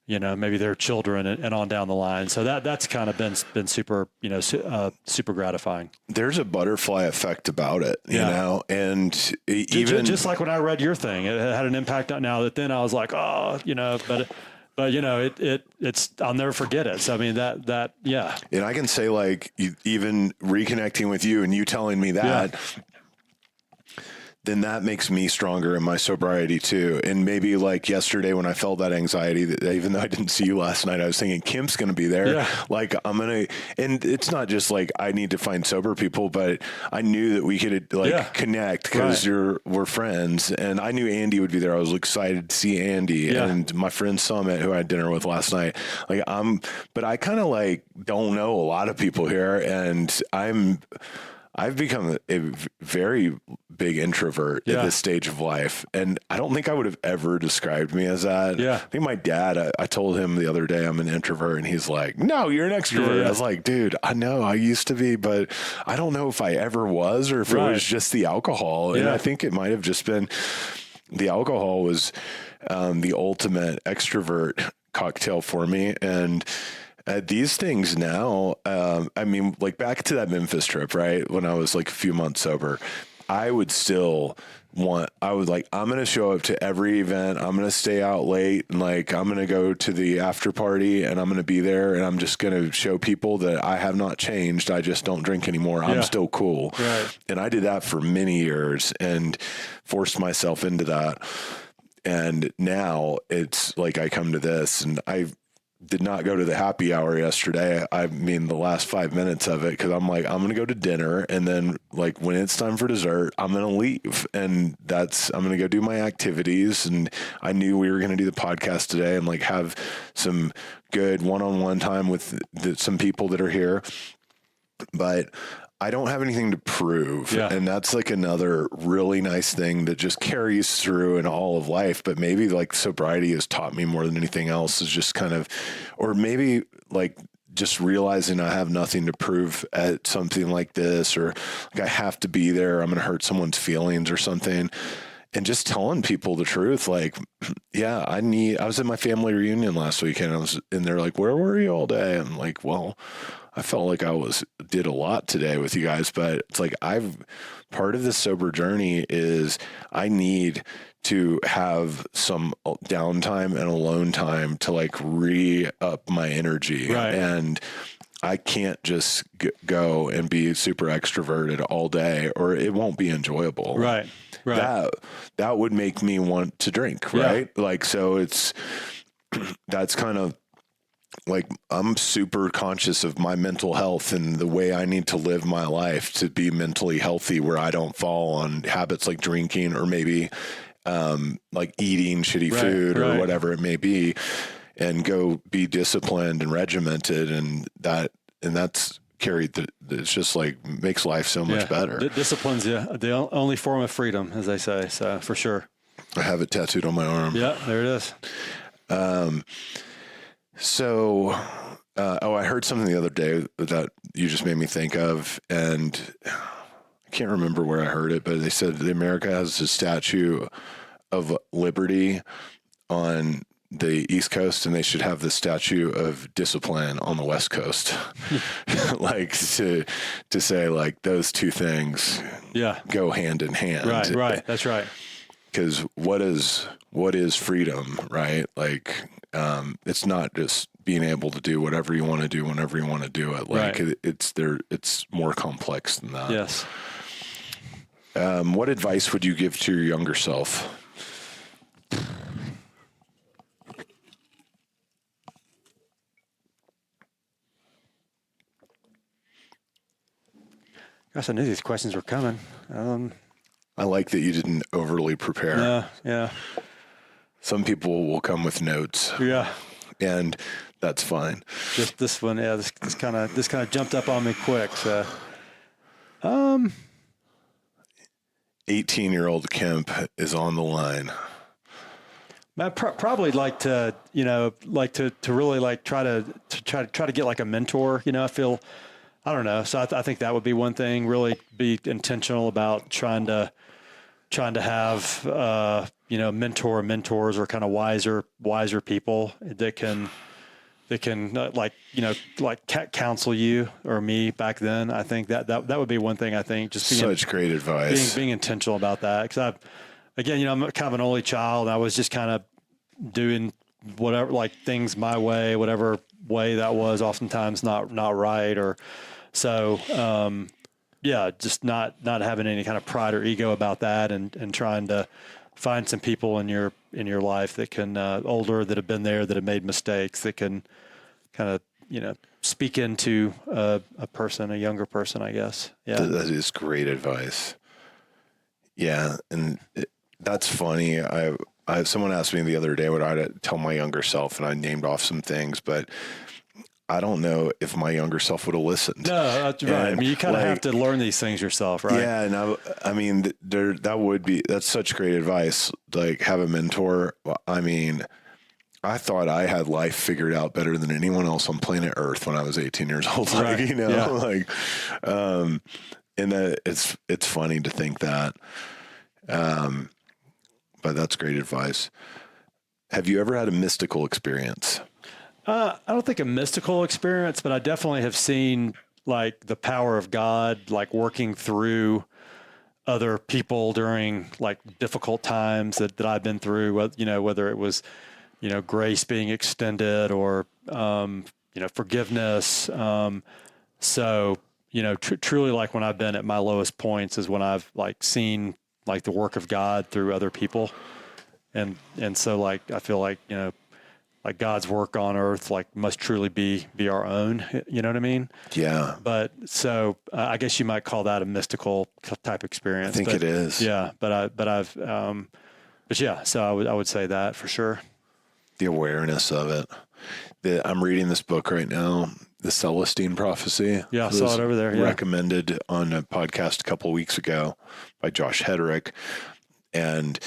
maybe their children and on down the line. So that's kind of been super, you know, super gratifying. There's a butterfly effect about it, you know, and even just like when I read your thing, it had an impact on, now that then I was like, oh, you know, but you know, it's, I'll never forget it. So, I mean, that. And I can say, like, even reconnecting with you and you telling me that, then that makes me stronger in my sobriety too. And maybe like yesterday when I felt that anxiety, that even though I didn't see you last night, I was thinking Kemp's going to be there. Yeah. Like and it's not just like I need to find sober people, but I knew that we could connect because we're friends, and I knew Andy would be there. I was excited to see Andy and my friend Summit, who I had dinner with last night. Like but I kind of like don't know a lot of people here, and I've become a very big introvert at this stage of life. And I don't think I would have ever described me as that. Yeah. I think my dad, I told him the other day I'm an introvert, and he's like, no, you're an extrovert. Yeah. I was like, dude, I know I used to be, but I don't know if I ever was, or if it was just the alcohol. And I think it might have just been the alcohol was the ultimate extrovert cocktail for me. And these things now, I mean, like back to that Memphis trip, right? When I was like a few months sober, I was like, I'm going to show up to every event. I'm going to stay out late, and like, I'm going to go to the after party, and I'm going to be there, and I'm just going to show people that I have not changed. I just don't drink anymore. I'm still cool. Right. And I did that for many years and forced myself into that. And now it's like, I come to this, and I did not go to the happy hour yesterday. I mean, the last 5 minutes of it, because I'm like, I'm going to go to dinner, and then like when it's time for dessert, I'm going to leave, and I'm going to go do my activities. And I knew we were going to do the podcast today and like have some good one-on-one time with some people that are here, but I don't have anything to prove. Yeah. And that's like another really nice thing that just carries through in all of life. But maybe like sobriety has taught me more than anything else, is just kind of, or maybe like just realizing I have nothing to prove at something like this, or like I have to be there, I'm going to hurt someone's feelings or something. And just telling people the truth, like, yeah, I was at my family reunion last weekend. And they're like, where were you all day? I'm like, well, I felt like I did a lot today with you guys, but it's like part of this sober journey is I need to have some downtime and alone time to like re-up my energy. Right. And I can't just go and be super extroverted all day, or it won't be enjoyable. Right. That would make me want to drink. Right. Yeah. Like, so that's kind of like, I'm super conscious of my mental health and the way I need to live my life to be mentally healthy, where I don't fall on habits like drinking or maybe, like eating shitty food or whatever it may be, and go be disciplined and regimented. And that's carried it's just like makes life so much better. Discipline's the only form of freedom, as they say. So for sure. I have it tattooed on my arm. Yeah, there it is. So, I heard something the other day that you just made me think of, and I can't remember where I heard it, but they said that America has a Statue of Liberty on the East Coast, and they should have the Statue of Discipline on the West Coast. Like to say like those two things go hand in hand. Right. That's right. Because what is freedom, right? Like, it's not just being able to do whatever you want to do whenever you want to do it. Like it's more complex than that. Yes. What advice would you give to your younger self? Gosh, I knew these questions were coming. I like that you didn't overly prepare. Yeah. Some people will come with notes. Yeah. And that's fine. Just this one, this kind of jumped up on me quick. So, 18-year-old Kemp is on the line. I'd probably like to really like try to get like a mentor. I don't know. So I think that would be one thing. Really be intentional about trying to have mentors or kind of wiser people that can counsel you or me back then. I think that would be one thing. I think just such great advice. Being intentional about that, because I'm kind of an only child. And I was just kind of doing whatever, like things my way, whatever way that was, oftentimes not right, or so. Just not having any kind of pride or ego about that, and trying to find some people in your life that can older, that have been there, that have made mistakes, that can kind of speak into a younger person, I guess. Yeah, that is great advice. Yeah, and that's funny. Someone asked me the other day what I'd tell my younger self, and I named off some things, but I don't know if my younger self would have listened. No, that's right. I mean, you kind of have to learn these things yourself, right? Yeah, and I mean, that's such great advice. Like, have a mentor. I mean, I thought I had life figured out better than anyone else on planet Earth when I was 18 years old. Like, right. And that it's funny to think that. But that's great advice. Have you ever had a mystical experience? I don't think a mystical experience, but I definitely have seen like the power of God, like working through other people during like difficult times that I've been through, whether it was, grace being extended or, forgiveness. Truly like when I've been at my lowest points is when I've like seen like the work of God through other people. And so like, I feel like, like God's work on earth, like must truly be our own, you know what I mean? Yeah. But so I guess you might call that a mystical type experience. I think it is. Yeah. So I would say that for sure. The awareness of it. I'm reading this book right now, The Celestine Prophecy. Yeah. I saw it over there. Yeah. Recommended on a podcast a couple of weeks ago by Josh Hedrick. And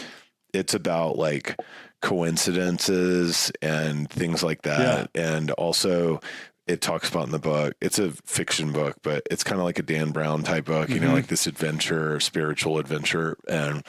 it's about like coincidences and things like that. Yeah. And also it talks about in the book. It's a fiction book, but it's kind of like a Dan Brown type book, you know, like this adventure, spiritual adventure. And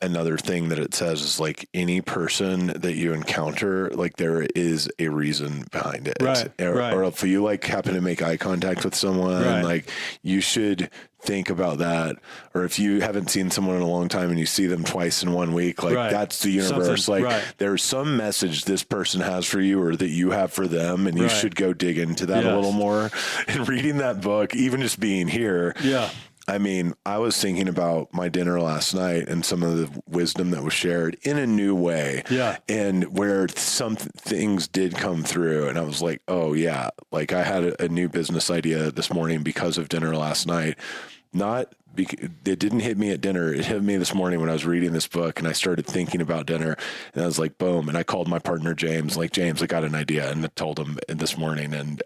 another thing that it says is like any person that you encounter, like there is a reason behind it. Right. Or if you like happen to make eye contact with someone, like you should think about that. Or if you haven't seen someone in a long time and you see them twice in 1 week, like that's the universe. There's some message this person has for you or that you have for them. And you should go dig into that a little more. And reading that book, even just being here. Yeah. I mean, I was thinking about my dinner last night and some of the wisdom that was shared in a new way. Yeah. And where some things did come through. And I was like, oh, yeah, like I had a new business idea this morning because of dinner last night. It didn't hit me at dinner. It hit me this morning when I was reading this book and I started thinking about dinner and I was like, boom. And I called my partner, James, like, James, I got an idea. And I told him this morning. And,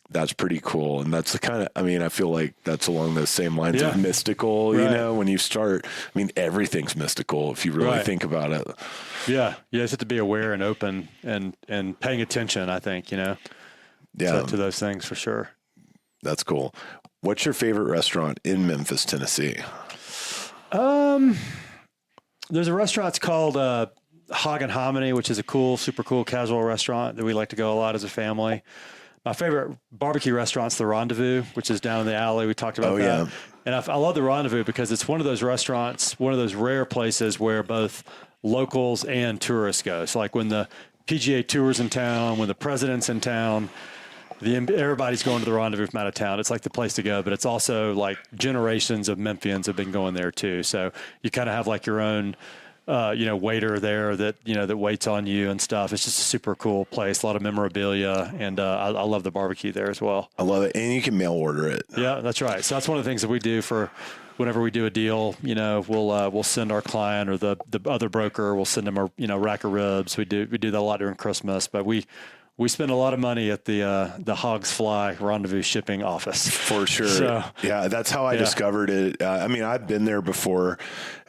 that's pretty cool. And that's the kind of, I mean, I feel like that's along those same lines of mystical, you know, when you start, I mean, everything's mystical if you really think about it. Yeah. You just have to be aware and open and paying attention, I think, you know, to those things for sure. That's cool. What's your favorite restaurant in Memphis, Tennessee? There's a restaurant, it's called Hog and Hominy, which is a cool, super cool casual restaurant that we like to go a lot as a family. My favorite barbecue restaurant's the Rendezvous, which is down in the alley. We talked about that. Yeah. And I love the Rendezvous because it's one of those restaurants, one of those rare places where both locals and tourists go. So like when the PGA Tour's in town, when the president's in town, everybody's going to the Rendezvous from out of town. It's like the place to go, but it's also like generations of Memphians have been going there too. So you kind of have like your own waiter there that waits on you and stuff. It's just a super cool place, a lot of memorabilia, and I love the barbecue there as well. I love it, and you can mail order it. Yeah, that's right. So that's one of the things that we do for whenever we do a deal. You know, we'll send our client or the other broker. We'll send them a rack of ribs. We do that a lot during Christmas, but we spend a lot of money at the Hogs Fly Rendezvous shipping office. For sure. So, yeah, that's how I discovered it. I mean, I've been there before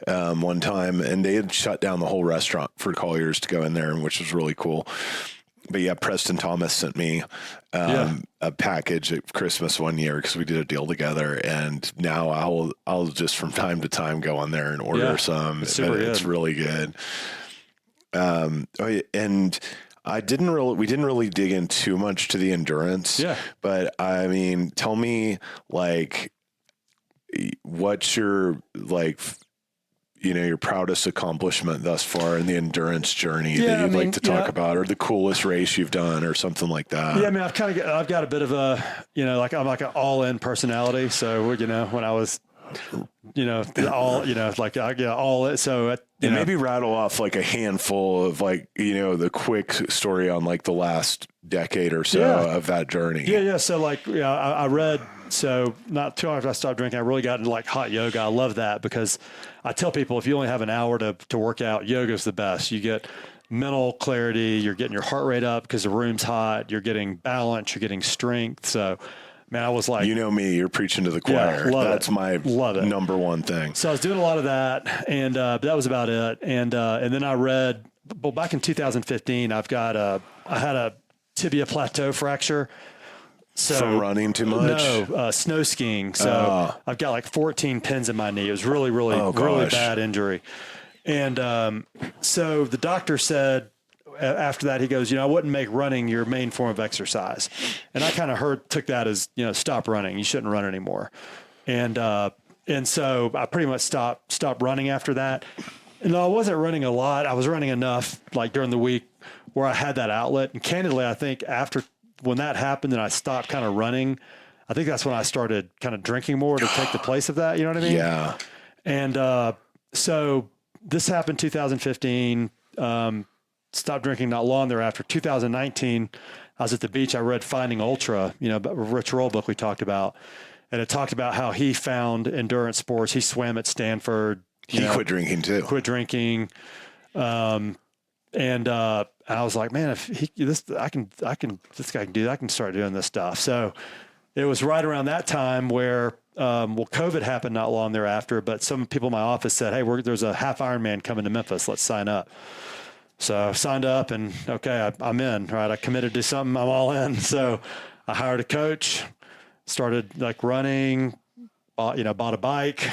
one time, and they had shut down the whole restaurant for Colliers to go in there, which was really cool. But yeah, Preston Thomas sent me a package at Christmas one year because we did a deal together, and now I'll just from time to time go on there and order some. It's really good. And we didn't really dig in too much to the endurance. Yeah. But I mean, tell me like, what's your your proudest accomplishment thus far in the endurance journey that you'd like to talk about, or the coolest race you've done or something like that? Yeah. I mean, I've got a bit of a, I'm like an all in personality. So, when I was, maybe rattle off like a handful of the quick story on like the last decade or so of that journey. Yeah. So I read, so not too long after I stopped drinking, I really got into like hot yoga. I love that because I tell people if you only have an hour to work out, yoga's the best. You get mental clarity, you're getting your heart rate up because the room's hot, you're getting balance, you're getting strength. So man, I was like, me, you're preaching to the choir. That's my number one thing. So I was doing a lot of that, and that was about it. And then I read, back in 2015, I had a tibia plateau fracture. So from running too much? No, snow skiing. So I've got like 14 pins in my knee. It was really, really, really bad injury. And so the doctor said, after that, he goes, I wouldn't make running your main form of exercise. And I kind of took that as, stop running. You shouldn't run anymore. And so I pretty much stopped running after that. And I wasn't running a lot. I was running enough like during the week where I had that outlet. And candidly, I think when that happened and I stopped kind of running, I think that's when I started kind of drinking more to take the place of that. You know what I mean? Yeah. And so this happened 2015. Stopped drinking not long thereafter. 2019, I was at the beach. I read Finding Ultra, Rich Roll book we talked about. And it talked about how he found endurance sports. He swam at Stanford. He quit drinking too. And I was like, man, if this guy can do that, I can start doing this stuff. So it was right around that time where, COVID happened not long thereafter, but some people in my office said, hey, there's a half Ironman coming to Memphis. Let's sign up. So I signed up and okay, I'm in, right? I committed to something. I'm all in. So I hired a coach, started like running, bought a bike,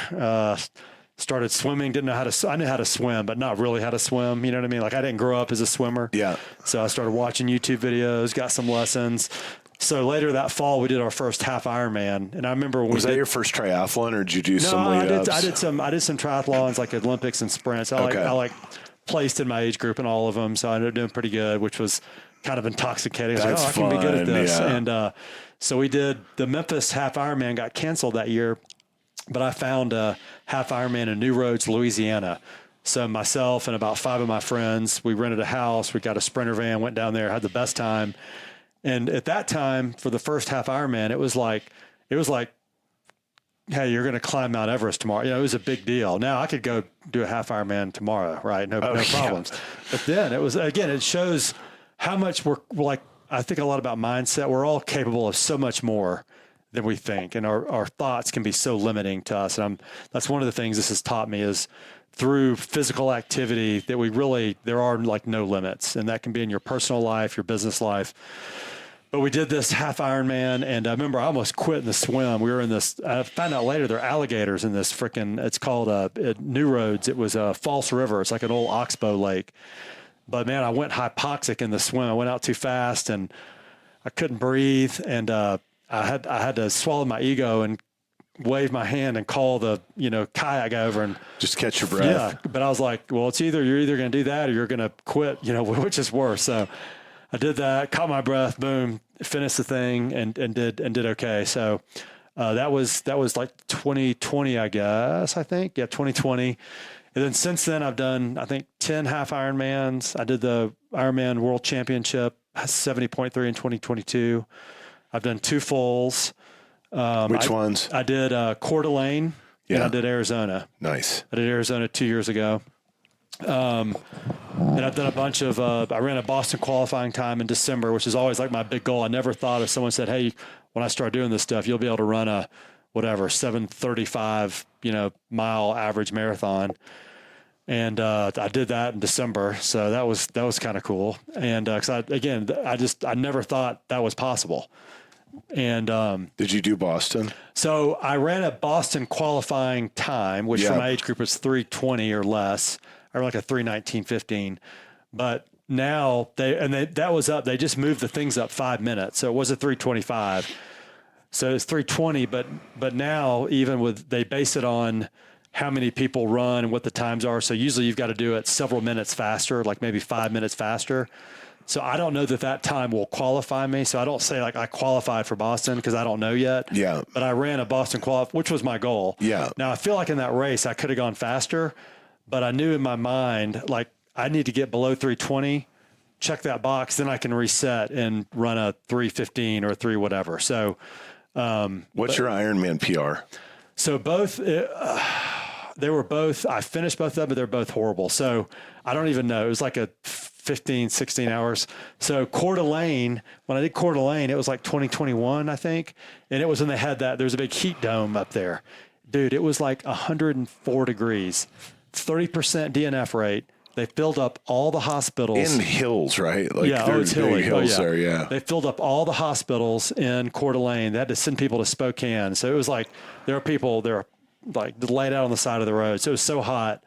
started swimming. Didn't know how to, I knew how to swim, but not really how to swim. You know what I mean? Like I didn't grow up as a swimmer. Yeah. So I started watching YouTube videos, got some lessons. So later that fall, we did our first half Ironman. And I remember when was that your first triathlon or did you do some lead ups? I did some triathlons like Olympics and sprints. I placed in my age group in all of them. So I ended up doing pretty good, which was kind of intoxicating. I was like, I can be good at this. Yeah. And so we did the Memphis half Ironman got canceled that year, but I found a half Ironman in New Roads, Louisiana. So myself and about 5 of my friends, we rented a house. We got a Sprinter van, went down there, had the best time. And at that time, for the first half Ironman, it was like, hey, you're going to climb Mount Everest tomorrow. You know, it was a big deal. Now I could go do a half Ironman tomorrow, right? No problems. But then it was, again, it shows how much we're like, I think a lot about mindset. We're all capable of so much more than we think. And our thoughts can be so limiting to us. And that's one of the things this has taught me is through physical activity that there are like no limits. And that can be in your personal life, your business life. But we did this half Ironman, and I remember I almost quit in the swim. We were in this, I found out later there are alligators in this it's called New Roads. It was a False River. It's like an old oxbow lake. But man, I went hypoxic in the swim. I went out too fast and I couldn't breathe. And I had to swallow my ego and wave my hand and call the, kayak guy over and just catch your breath. Yeah. But I was like, well, you're either going to do that or you're going to quit, which is worse. So I did that, caught my breath, boom, finished the thing and did okay. So that was like 2020, I guess, I think. Yeah, 2020. And then since then I've done, I think 10 half Ironmans. I did the Ironman World Championship 70.3 in 2022. I've done 2 fulls. Which ones? I did Coeur d'Alene and I did Arizona. Nice. I did Arizona 2 years ago. And I've done a bunch of, I ran a Boston qualifying time in December, which is always like my big goal. I never thought if someone said, hey, when I start doing this stuff, you'll be able to run a 7:35, mile average marathon. And, I did that in December. So that was kind of cool. And, cause I never thought that was possible. And, did you do Boston? So I ran a Boston qualifying time, which for my age group was 3:20 or less. I ran like a 3:19:15, but now that was up. They just moved the things up 5 minutes. So it was a 3:25. So it's 3:20, but now they base it on how many people run and what the times are. So usually you've got to do it several minutes faster, like maybe 5 minutes faster. So I don't know that time will qualify me. So I don't say like I qualified for Boston because I don't know yet. Yeah. But I ran a Boston which was my goal. Yeah. Now I feel like in that race I could have gone faster, but I knew in my mind, like I need to get below 3:20, check that box, then I can reset and run a 3:15 or 3 whatever. So, what's your Ironman PR? So both, they were both, I finished both of them, but they're both horrible. So I don't even know. It was like a 15, 16 hours. So Coeur d'Alene, when I did Coeur d'Alene, it was like 2021, I think. And it was when they had there was a big heat dome up there. Dude, it was like 104 degrees, 30% DNF rate. They filled up all the hospitals. In hills, right? Like it's hilly. Hills there, yeah. They filled up all the hospitals in Coeur d'Alene. They had to send people to Spokane. So it was like, there were people, they're like laid out on the side of the road. So it was so hot.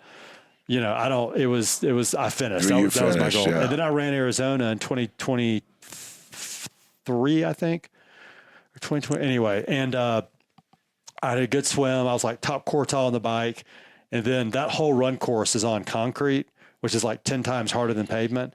I finished. That was my goal. Yeah. And then I ran Arizona in 2023, I think, or 2020. Anyway, and I had a good swim. I was like top quartile on the bike. And then that whole run course is on concrete, which is like 10 times harder than pavement.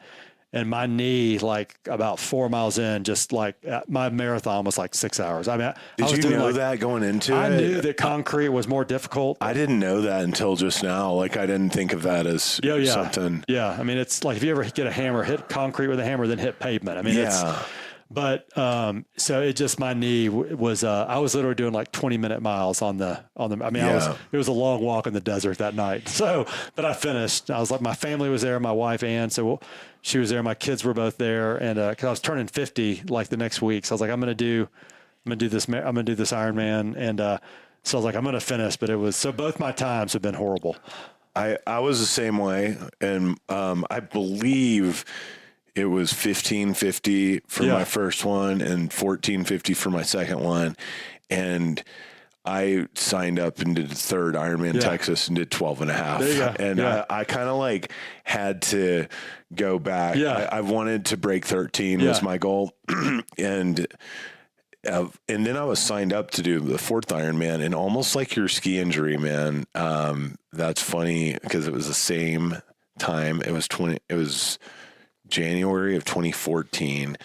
And my knee, like about 4 miles in, just like my marathon was like 6 hours. I mean, did you know that going into it? I knew that concrete was more difficult. I didn't know that until just now. Like I didn't think of that as something. Yeah. I mean, it's like if you ever get a hammer, hit concrete with a hammer, then hit pavement. I mean, but so it just, my knee was, I was literally doing like 20-minute miles on the, it was a long walk in the desert that night. So, but I finished. I was like, my family was there, my wife, Ann. So she was there. My kids were both there. And, cause I was turning 50 like the next week. So I was like, I'm going to do this Ironman. And, so I was like, I'm going to finish, but so both my times have been horrible. I was the same way. And I believe it was 1550 for my first one and 1450 for my second one. And I signed up and did the third Ironman Texas and did 12 and a half. There you go. And I kind of like had to go back. Yeah. I wanted to break 13 was my goal. And then I was signed up to do the fourth Ironman, and almost like your ski injury, man. That's funny because it was the same time. It was January of 2014.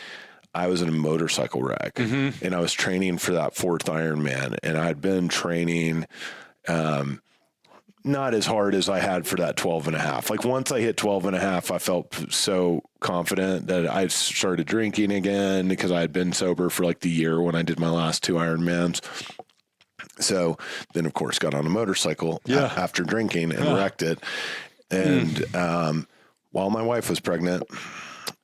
I was in a motorcycle wreck, and I was training for that fourth Ironman, and I'd been training, not as hard as I had for that 12 and a half. Like once I hit 12 and a half, I felt so confident that I started drinking again because I had been sober for like the year when I did my last two Ironmans. So then of course got on a motorcycle after drinking and wrecked it. And, while my wife was pregnant,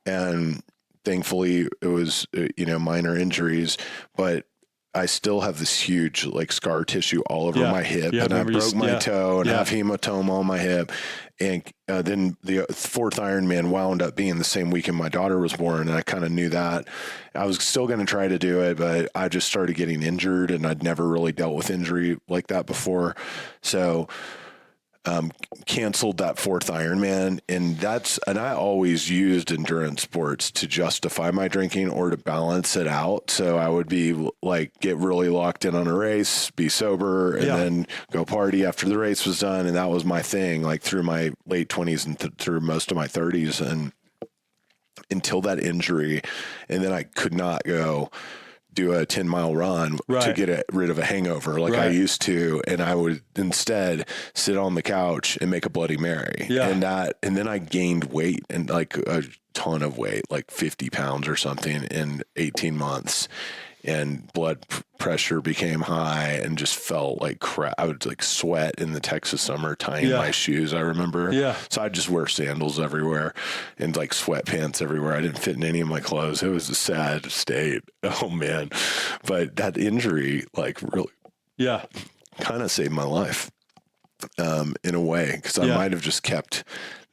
and thankfully it was, minor injuries, but I still have this huge like scar tissue all over my hip, and I broke my toe and have hematoma on my hip. And then the fourth Ironman wound up being the same weekend my daughter was born, and I kind of knew that. I was still going to try to do it, but I just started getting injured, and I'd never really dealt with injury like that before. So canceled that fourth Ironman, and I always used endurance sports to justify my drinking or to balance it out. So I would be like, get really locked in on a race, be sober, and then go party after the race was done. And that was my thing, like through my late 20s and through most of my 30s, and until that injury. And then I could not go do a 10-mile run to get rid of a hangover like I used to, and I would instead sit on the couch and make a Bloody Mary. And then I gained weight, and like a ton of weight, like 50 pounds or something in 18 months. And blood pressure became high and just felt like crap. I would like sweat in the Texas summer tying my shoes, I remember. So I'd just wear sandals everywhere and like sweatpants everywhere. I didn't fit in any of my clothes. It was a sad state. Oh man. But that injury like really kind of saved my life in a way, because I might have just kept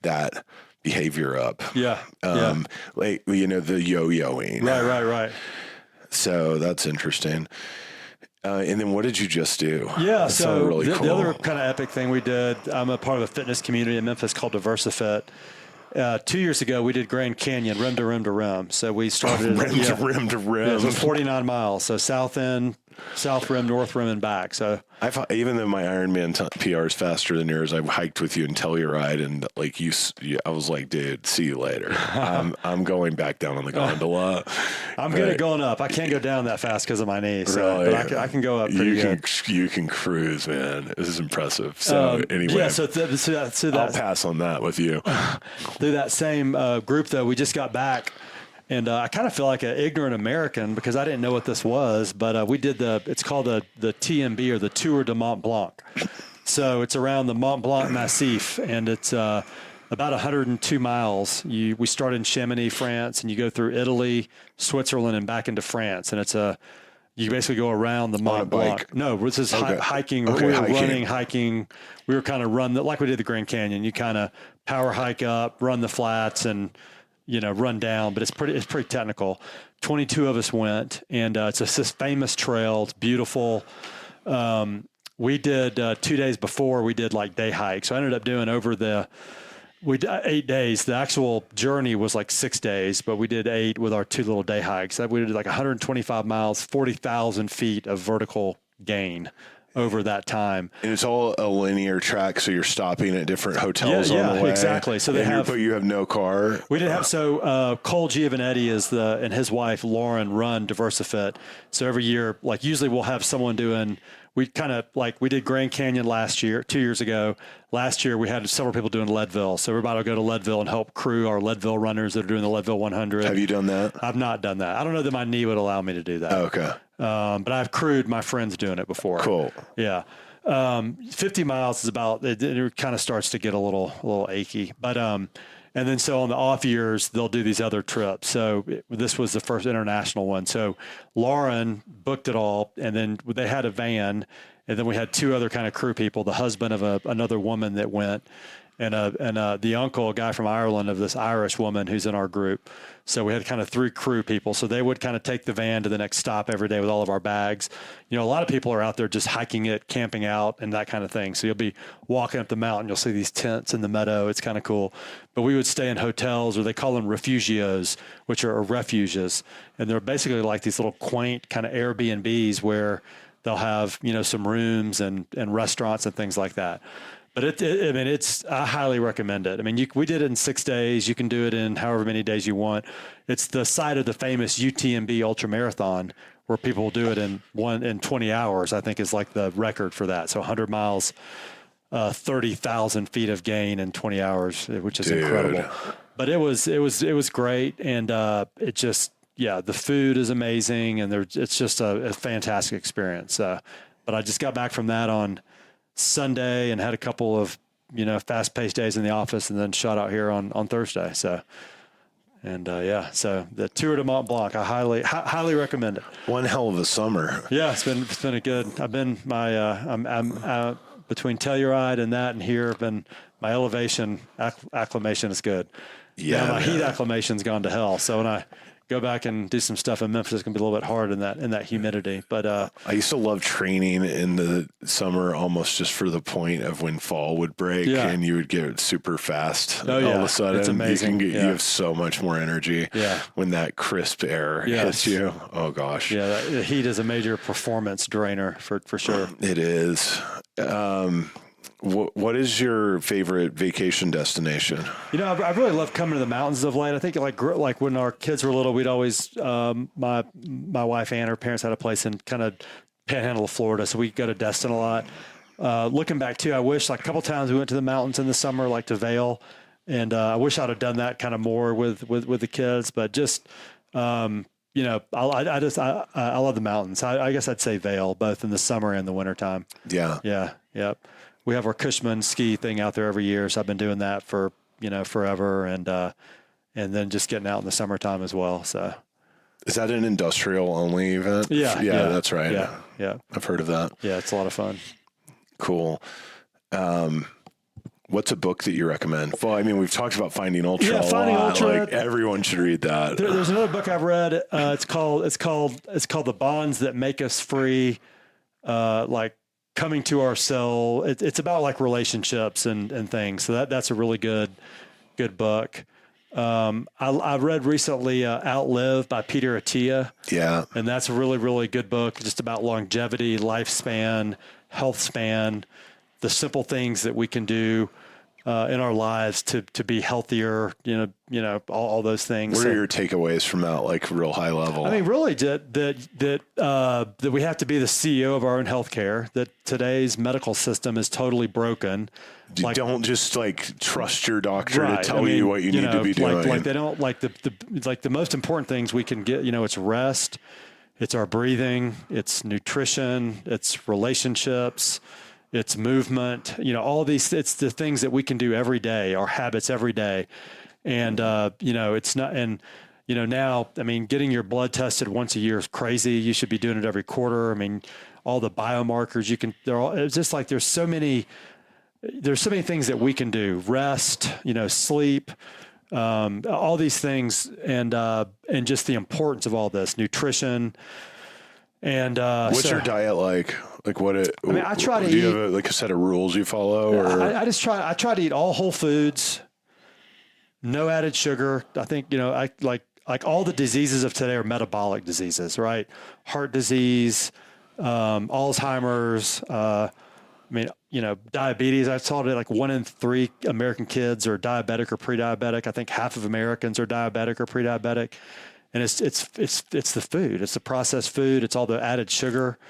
that behavior up. Like, the yo-yoing. Right. So that's interesting. And then what did you just do? So really cool. The other kind of epic thing we did, I'm a part of a fitness community in Memphis called Diversifit. 2 years ago, we did Grand Canyon, rim to rim to rim. So we started rim to rim. It was 49 miles. So south end, south rim, north rim, and back. So even though my Ironman PR is faster than yours, I hiked with you in Telluride, and like I was like, dude, see you later. I'm going back down on the gondola. I'm good at going up. I can't go down that fast because of my knee. So, really? but I can go up pretty good. You can cruise, man. This is impressive. So anyway, I'll pass on that with you. Through that same group, though, we just got back. And I kind of feel like an ignorant American because I didn't know what this was, but we did it's called the TMB, or the Tour de Mont Blanc. So it's around the Mont Blanc Massif, and it's about 102 miles. We start in Chamonix, France, and you go through Italy, Switzerland, and back into France. And you basically go around the Mont Blanc. No, this is hiking. We were running, hiking. We were kind of like we did the Grand Canyon. You kind of power hike up, run the flats, and run down, but it's pretty technical. 22 of us went, and it's this famous trail. It's beautiful. We did 2 days before, we did like day hikes. So I ended up doing we did 8 days. The actual journey was like 6 days, but we did 8 with our 2 little day hikes. We did like 125 miles, 40,000 feet of vertical gain over that time. And it's all a linear track, so you're stopping at different hotels on the way. Exactly. So but you have no car. We didn't have. So Cole Giovanetti and his wife Lauren run Diversifit. So every year, like usually we'll have someone doing. We kind of we did Grand Canyon 2 years ago. Last year we had several people doing Leadville. So everybody will go to Leadville and help crew our Leadville runners that are doing the Leadville 100. Have you done that? I've not done that. I don't know that my knee would allow me to do that. Oh, okay. But I've crewed my friends doing it before. Cool. Yeah. 50 miles is about, it kind of starts to get a little achy, but, and then so on the off years, they'll do these other trips. So this was the first international one. So Lauren booked it all, and then they had a van, And then we had 2 other kind of crew people, the husband of another woman that went, and the uncle, a guy from Ireland, of this Irish woman who's in our group. So we had kind of 3 crew people. So they would kind of take the van to the next stop every day with all of our bags. A lot of people are out there just hiking it, camping out, and that kind of thing. So you'll be walking up the mountain, you'll see these tents in the meadow. It's kind of cool. But we would stay in hotels, or they call them refugios, which are refuges. And they're basically like these little quaint kind of Airbnbs where they'll have, some rooms and restaurants and things like that. But I highly recommend it. We did it in 6 days. You can do it in however many days you want. It's the site of the famous UTMB ultramarathon, where people do it in 20 hours, I think is like the record for that. So 100 miles, 30,000 feet of gain in 20 hours, which is incredible. But it was great. And, the food is amazing, and it's just a fantastic experience. But I just got back from that on Sunday and had a couple of, fast-paced days in the office, and then shot out here on Thursday. So, so the Tour de Mont Blanc, I highly recommend it. One hell of a summer. Yeah, it's been a good. I've been I'm between Telluride and that and here, my elevation acclimation is good. Yeah, my heat acclimation's gone to hell. So when I go back and do some stuff in Memphis, it's gonna be a little bit hard in that humidity. But I used to love training in the summer, almost just for the point of when fall would break and you would get super fast. Oh, yeah. All of a sudden, It's amazing. you have so much more energy. Yeah. When that crisp air hits you. Oh gosh. Yeah, the heat is a major performance drainer for sure. It is. What is your favorite vacation destination? I really love coming to the mountains of late. I think like when our kids were little, we'd always my wife and her parents had a place in kind of Panhandle of Florida, so we'd go to Destin a lot. Looking back too, I wish like a couple times we went to the mountains in the summer, like to Vail, and I wish I'd have done that kind of more with the kids. But just I love the mountains. I guess I'd say Vail, both in the summer and the wintertime. Yeah. Yeah. Yep. We have our Cushman ski thing out there every year. So I've been doing that for, forever. And then just getting out in the summertime as well. So is that an industrial only event? Yeah. Yeah, that's right. Yeah. Yeah. I've heard of that. Yeah. It's a lot of fun. Cool. What's a book that you recommend? Well, we've talked about Finding Ultra a Finding lot. Ultra. Like everyone should read that. There's another book I've read. It's called The Bonds That Make Us Free. Like coming to ourselves. It's about like relationships and things. So that's a really good book. I read recently Outlive by Peter Attia. Yeah. And that's a really, really good book just about longevity, lifespan, health span, the simple things that we can do in our lives to be healthier, all those things. What are your takeaways from that, like real high level? Really that we have to be the CEO of our own healthcare, that today's medical system is totally broken. Don't just trust your doctor Right. to tell you what you need to be doing. Like they don't the most important things we can get, it's rest, it's our breathing, it's nutrition, it's relationships, it's movement, all these, it's the things that we can do every day, our habits every day. And, it's not, and, now, getting your blood tested once a year is crazy. You should be doing it every quarter. All the biomarkers it's just like, there's so many things that we can do, rest, sleep, all these things. And just the importance of all this, nutrition. And, what's your diet like? Like what I try to eat. Do you have a set of rules you follow? Or? I try to eat all whole foods, no added sugar. I think, I like all the diseases of today are metabolic diseases, right? Heart disease, Alzheimer's, diabetes. I saw it like 1 in 3 American kids are diabetic or pre-diabetic. I think half of Americans are diabetic or pre-diabetic. And it's the food. It's the processed food. It's all the added sugar.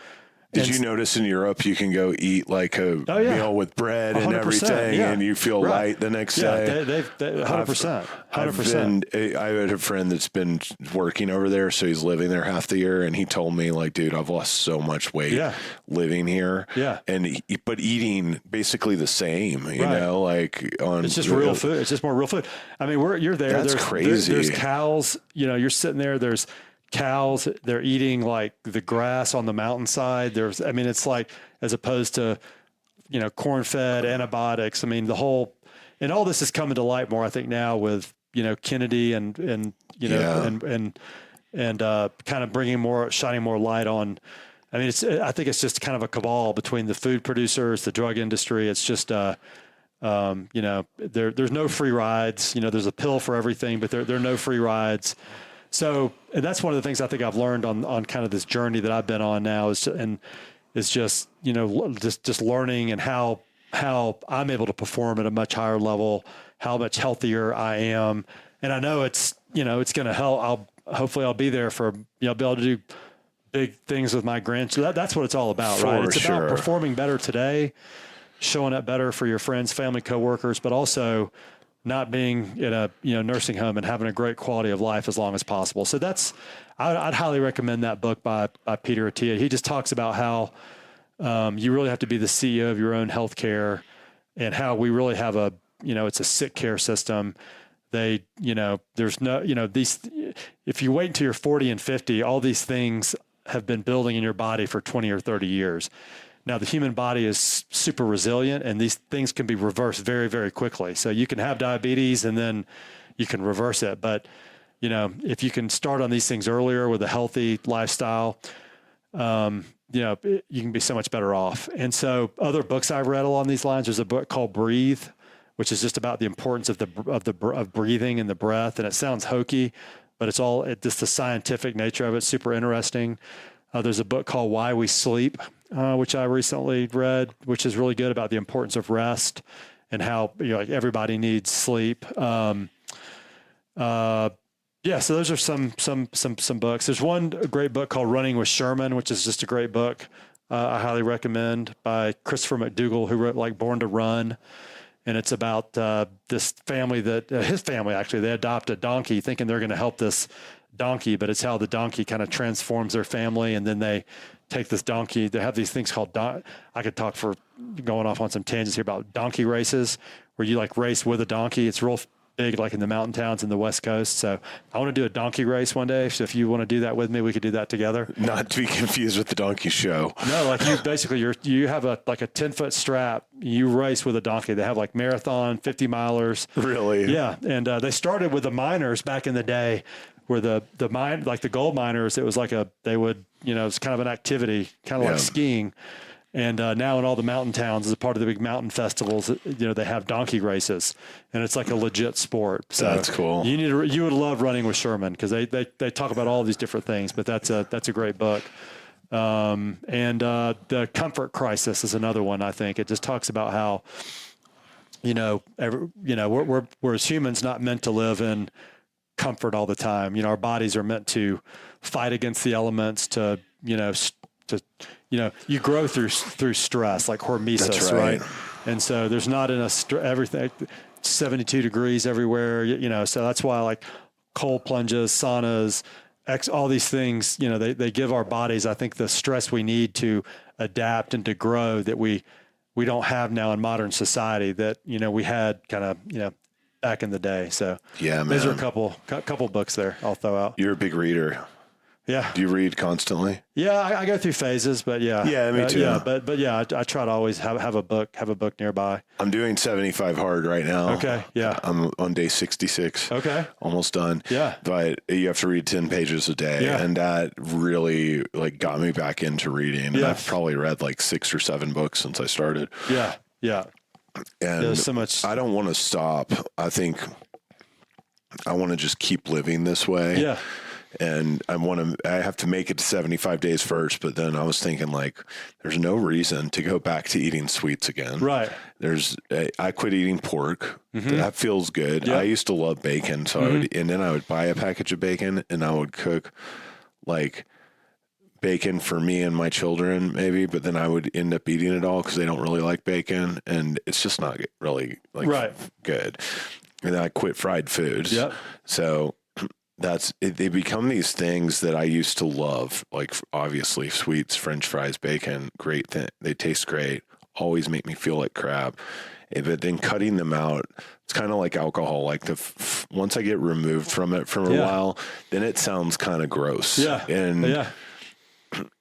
Did you notice in Europe you can go eat like a meal with bread and everything, and you feel light the next day? They've 100%. 100%. I had a friend that's been working over there, so he's living there half the year, and he told me, like, dude, I've lost so much weight living here. Yeah. But eating basically the same, you know, like on. It's just real food. It's just more real food. You're there. That's crazy. There's cows. You're sitting there. There's cows, they're eating like the grass on the mountainside. It's like, as opposed to, corn-fed antibiotics. I mean, and all this is coming to light more, I think, now with, Kennedy and kind of shining more light on. I mean, I think it's just kind of a cabal between the food producers, the drug industry. It's just, there's no free rides. There's a pill for everything, but there are no free rides. So, and that's one of the things I think I've learned on kind of this journey that I've been on now is just learning and how I'm able to perform at a much higher level, how much healthier I am. And I know it's going to help. Hopefully I'll be there for, be able to do big things with my grandchildren. That's what it's all about, right? It's about performing better today, showing up better for your friends, family, coworkers, but also not being in a nursing home and having a great quality of life as long as possible. So I'd highly recommend that book by Peter Attia. He just talks about how you really have to be the CEO of your own healthcare, and how we really have it's a sick care system. There's no, these, if you wait until you're 40 and 50, all these things have been building in your body for 20 or 30 years. Now, the human body is super resilient, and these things can be reversed very, very quickly. So you can have diabetes and then you can reverse it. But, if you can start on these things earlier with a healthy lifestyle, you can be so much better off. And so other books I've read along these lines, there's a book called Breathe, which is just about the importance of breathing and the breath. And it sounds hokey, but it's just the scientific nature of it. Super interesting. There's a book called Why We Sleep, which I recently read, which is really good about the importance of rest and how everybody needs sleep. So those are some books. There's one great book called Running with Sherman, which is just a great book. I highly recommend, by Christopher McDougall, who wrote Born to Run. And it's about this family his family, actually, they adopt a donkey thinking they're going to help this donkey, but it's how the donkey kind of transforms their family. And then they take this donkey. They have these things called, I could talk for going off on some tangents here about donkey races, where you race with a donkey. It's real big, in the mountain towns in the West Coast. So I want to do a donkey race one day. So if you want to do that with me, we could do that together. Not to be confused with the donkey show. No, you have a 10-foot strap. You race with a donkey. They have marathon 50 milers. Really? Yeah. And they started with the miners back in the day, where the gold miners, it was it's kind of an activity, kind of like skiing. And now in all the mountain towns, as a part of the big mountain festivals, they have donkey races, and it's like a legit sport. So that's cool. You would love Running with Sherman, because they talk about all these different things. But that's a great book. And The Comfort Crisis is another one. I think it just talks about how we're as humans not meant to live in comfort all the time. Our bodies are meant to fight against the elements, to you grow through stress, like hormesis, right? And so there's not everything 72 degrees everywhere, so that's why cold plunges, saunas, all these things, they give our bodies, I think, the stress we need to adapt and to grow that we don't have now in modern society that, we had kind of, back in the day. So yeah, man. Those are a couple books there I'll throw out. You're a big reader. Yeah. Do you read constantly? Yeah, I go through phases, but yeah. Yeah, me too. Yeah, but yeah, I try to always have a book nearby. I'm doing 75 hard right now. Okay, yeah. I'm on day 66. Okay. Almost done. Yeah. But you have to read 10 pages a day. Yeah. And that really got me back into reading. And Yeah. I've probably read 6 or 7 books since I started. Yeah. Yeah. And there's so much. I don't want to stop. I think I want to just keep living this way. Yeah. And I have to make it to 75 days first, but then I was thinking there's no reason to go back to eating sweets again. Right. I quit eating pork. Mm-hmm. That feels good. Yep. I used to love bacon. So Mm-hmm. I would buy a package of bacon and I would cook bacon for me and my children maybe, but then I would end up eating it all because they don't really like bacon and it's just not really right. good. And then I quit fried foods. Yep. So they become these things that I used to love, obviously sweets, French fries, bacon, great thing. They taste great, always make me feel like crap. But then cutting them out, it's kind of like alcohol. Once I get removed from it for a while, then it sounds kind of gross. Yeah. And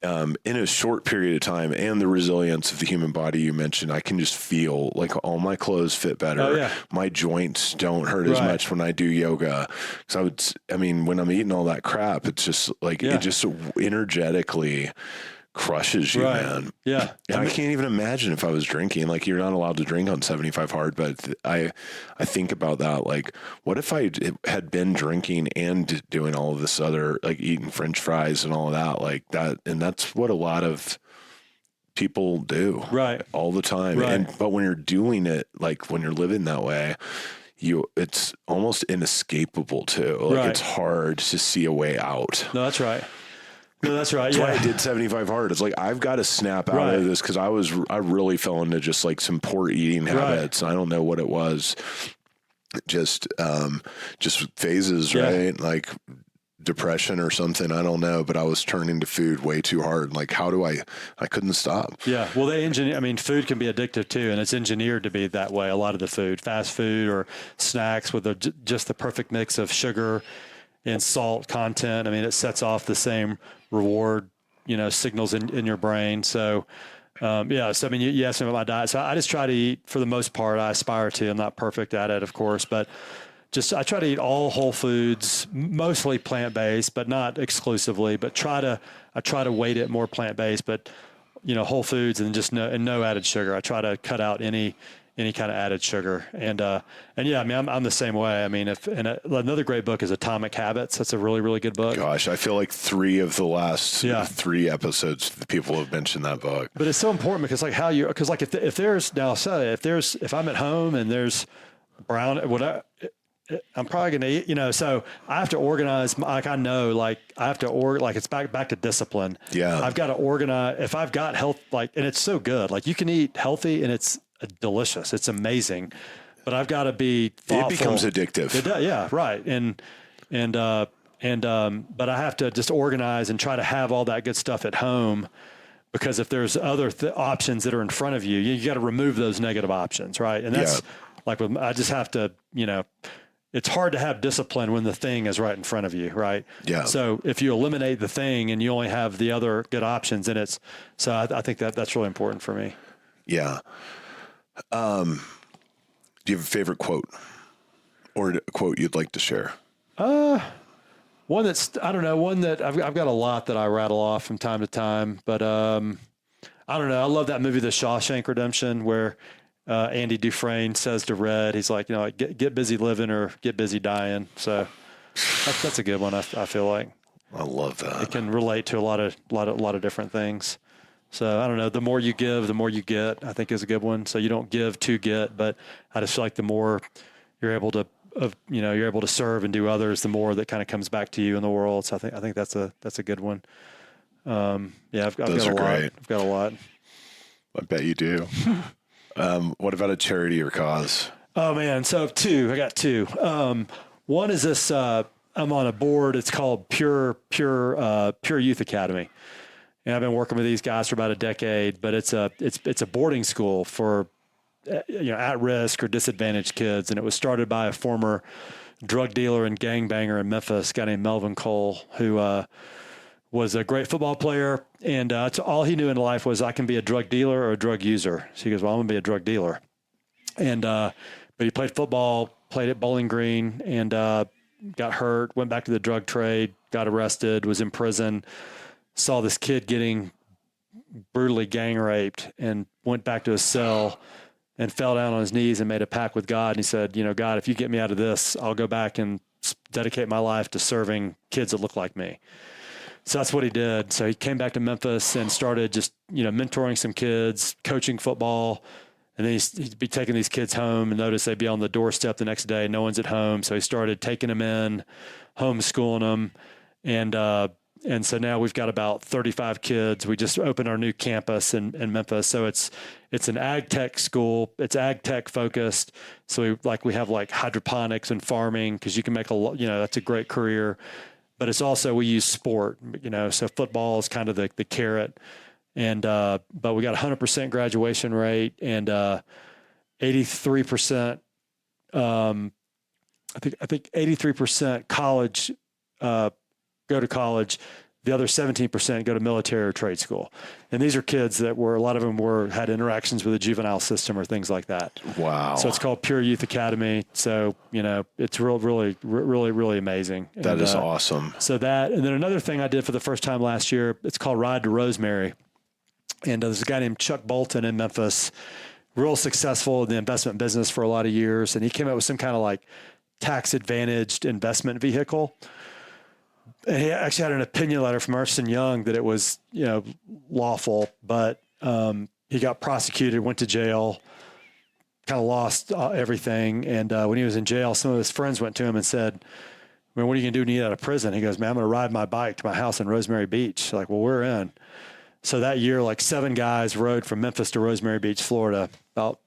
in a short period of time, and the resilience of the human body you mentioned, I can just feel like all my clothes fit better. Oh, yeah. My joints don't hurt as Right. much when I do yoga. Because when I'm eating all that crap, it's just like, Yeah. it just energetically crushes you, Right. man. Yeah. And I can't even imagine if I was drinking. Like, you're not allowed to drink on 75 hard, but I think about that. Like, what if I had been drinking and doing all of this other, like eating French fries and all of that, like that? And that's what a lot of people do, Right. all the time. Right. But when you're doing it, like when you're living that way, it's almost inescapable too. Like, Right. it's hard to see a way out. No, that's right. No, that's right. That's Yeah. why I did 75 hard. It's like, I've got to snap out Right. of this, because I really fell into just like some poor eating habits. I don't know what it was. Just phases, Yeah. right? Like depression or something. I don't know, but I was turning to food way too hard. Like, I couldn't stop. Yeah. Well, food can be addictive too, and it's engineered to be that way. A lot of the food, fast food or snacks with just the perfect mix of sugar and salt content. It sets off the same reward, signals in your brain. So, you asked me about my diet. So I just try to eat, for the most part. I aspire to. I'm not perfect at it, of course, but I try to eat all whole foods, mostly plant-based, but not exclusively, but I try to weight it more plant-based, but whole foods, and just no added sugar. I try to cut out any kind of added sugar. And yeah, I'm the same way. Another great book is Atomic Habits. That's a really, really good book. Gosh, I feel like 3 of the last 3 episodes, the people have mentioned that book. But it's so important, because if I'm at home and there's I'm probably going to eat, so I have to organize, I have to it's back to discipline. Yeah. I've got to organize. If I've got health, and it's so good, you can eat healthy and it's delicious. It's amazing, but I've got to be thoughtful. It becomes addictive. It does, yeah. Right. But I have to just organize and try to have all that good stuff at home, because if there's other options that are in front of you, you got to remove those negative options. Right. And that's I just have to, it's hard to have discipline when the thing is right in front of you, right? Yeah. So if you eliminate the thing and you only have the other good options, I think that's really important for me. Yeah. Do you have a favorite quote, or a quote you'd like to share? One that I've got a lot that I rattle off from time to time, but I don't know. I love that movie, The Shawshank Redemption, where Andy Dufresne says to Red, he's like, get busy living or get busy dying. So that's a good one. I feel like I love that. it can relate to a lot of different things. So I don't know. The more you give, the more you get, I think is a good one. So you don't give to get, but I just feel like the more you're able to, you're able to serve and do others, the more that kind of comes back to you in the world. So I think that's a good one. I've got a lot. Great. I've got a lot. I bet you do. What about a charity or cause? Oh man. So I got 2. One is this, I'm on a board. It's called Pure Youth Academy. And I've been working with these guys for about a decade, but it's a boarding school for, at risk or disadvantaged kids. And it was started by a former drug dealer and gangbanger in Memphis, a guy named Melvin Cole, who, was a great football player, and all he knew in life was, I can be a drug dealer or a drug user. So he goes, well, I'm going to be a drug dealer. And but he played football, played at Bowling Green, and got hurt, went back to the drug trade, got arrested, was in prison, saw this kid getting brutally gang raped, and went back to his cell and fell down on his knees and made a pact with God. And he said, God, if you get me out of this, I'll go back and dedicate my life to serving kids that look like me. So that's what he did. So he came back to Memphis and started just, mentoring some kids, coaching football. And then he'd be taking these kids home and notice they'd be on the doorstep the next day. No one's at home. So he started taking them in, homeschooling them. And so now we've got about 35 kids. We just opened our new campus in Memphis. So it's an ag tech school. It's ag tech focused. So we have hydroponics and farming, because you can make that's a great career. But it's also, we use sport, so football is kind of the carrot. And, but we got 100% graduation rate, and 83%, I think 83% college, go to college. The other 17% go to military or trade school. And these are kids that a lot of them had interactions with the juvenile system or things like that. Wow. So it's called Pure Youth Academy. So, it's really amazing. That is awesome. So and then another thing I did for the first time last year, it's called Ride to Rosemary. And there's a guy named Chuck Bolton in Memphis, real successful in the investment business for a lot of years. And he came up with some kind of like tax advantaged investment vehicle. And he actually had an opinion letter from Ernst & Young that it was, lawful, but he got prosecuted, went to jail, kind of lost everything. And when he was in jail, some of his friends went to him and said, "Man, what are you going to do when you get out of prison?" He goes, "Man, I'm going to ride my bike to my house in Rosemary Beach." Like, well, we're in. So that year, like 7 guys rode from Memphis to Rosemary Beach, Florida, about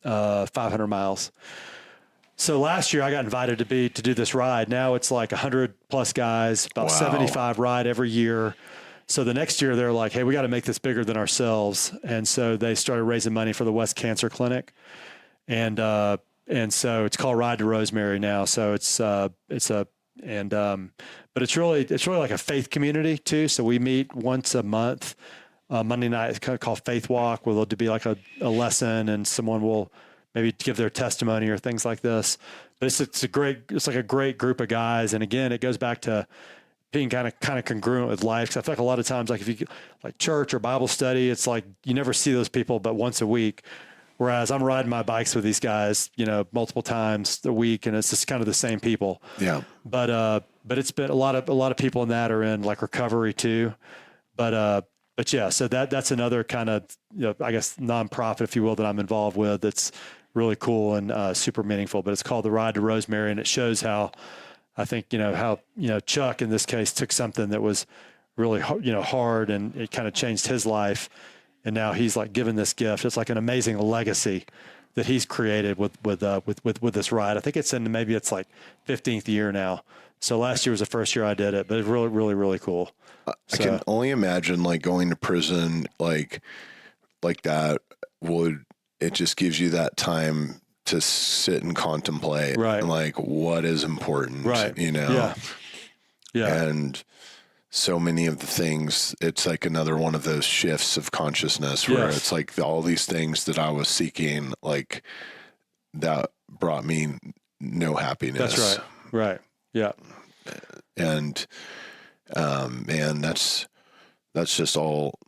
500 miles. So last year I got invited to do this ride. Now it's like 100 plus guys, about 75 ride every year. So the next year they're like, "Hey, we got to make this bigger than ourselves." And so they started raising money for the West Cancer Clinic. And so it's called Ride to Rosemary now. So but it's really like a faith community too. So we meet once a month, Monday night. It's kind of called Faith Walk, where there'll be like a lesson and someone will maybe give their testimony or things like this. But it's like a great group of guys. And again, it goes back to being kind of congruent with life. Cause I feel like a lot of times, like if you like church or Bible study, it's like you never see those people but once a week. Whereas I'm riding my bikes with these guys, multiple times a week, and it's just kind of the same people. Yeah. But it's been a lot of people in that are in like recovery too. But yeah, so that's another kind of, I guess nonprofit, if you will, that I'm involved with. That's really cool and super meaningful. But it's called the Ride to Rosemary, and it shows how I think how Chuck in this case took something that was really hard, and it kind of changed his life, and now he's like given this gift. It's like an amazing legacy that he's created with this ride. I think maybe it's like 15th year now. So last year was the first year I did it, but it's really, really, really cool. I can only imagine like going to prison like that it just gives you that time to sit and contemplate, right? And like what is important, right? Yeah. And so many of the things, it's like another one of those shifts of consciousness where it's like all these things that I was seeking, like that brought me no happiness. That's right. Yeah. And, man, that's just all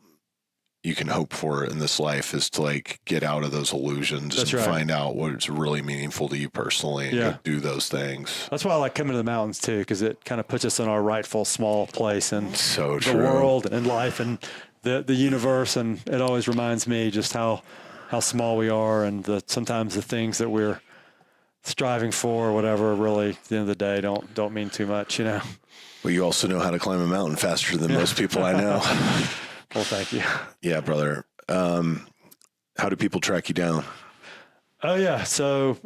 you can hope for in this life, is to like get out of those illusions and find out what's really meaningful to you personally and go do those things. That's why I like coming to the mountains too, because it kind of puts us in our rightful small place in the world and life and the universe. And it always reminds me just how small we are, and sometimes the things that we're striving for or whatever really at the end of the day don't mean too much, Well, you also know how to climb a mountain faster than most people I know. Well, thank you. Yeah, brother. How do people track you down? Oh yeah. So,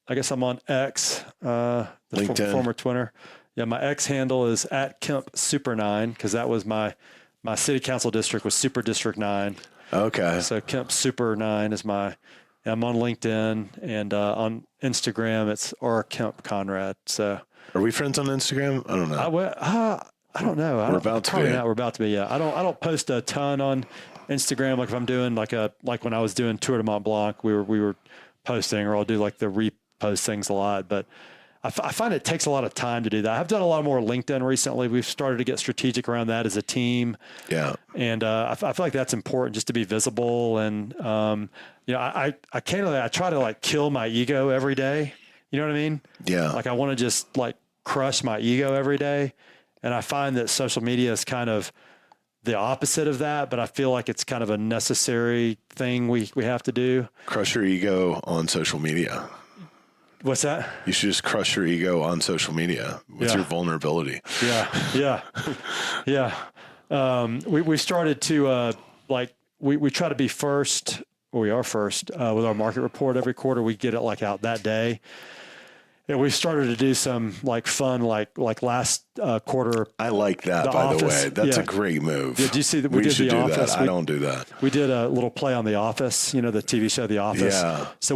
I guess I'm on X, the former Twitter. Yeah. My X handle is @KempSuper9, because that was my city council district was Super District 9. Okay. So Kemp Super 9 is I'm on LinkedIn, and on Instagram it's Kemp Conrad. So are we friends on Instagram? I don't know. I don't know. We're about to be. Yeah. I don't post a ton on Instagram. Like if I'm doing like when I was doing Tour de Mont Blanc, we were posting, or I'll do like the repost things a lot. But I find it takes a lot of time to do that. I've done a lot more LinkedIn recently. We've started to get strategic around that as a team. Yeah. And I feel like that's important, just to be visible. And I try to like kill my ego every day. You know what I mean? Yeah. Like I want to just like crush my ego every day. And I find that social media is kind of the opposite of that, but I feel like it's kind of a necessary thing we have to do. Crush your ego on social media. What's that? You should just crush your ego on social media with your vulnerability. Yeah. We started to we try to be first, or we are first with our market report every quarter. We get it like out that day. Yeah, we started to do some like fun, like last quarter. I like that, The by the Office, way. That's yeah. a great move. Did you see that we did should The do Office? that. I don't do that. We did a little play on The Office, the TV show The Office. Yeah. So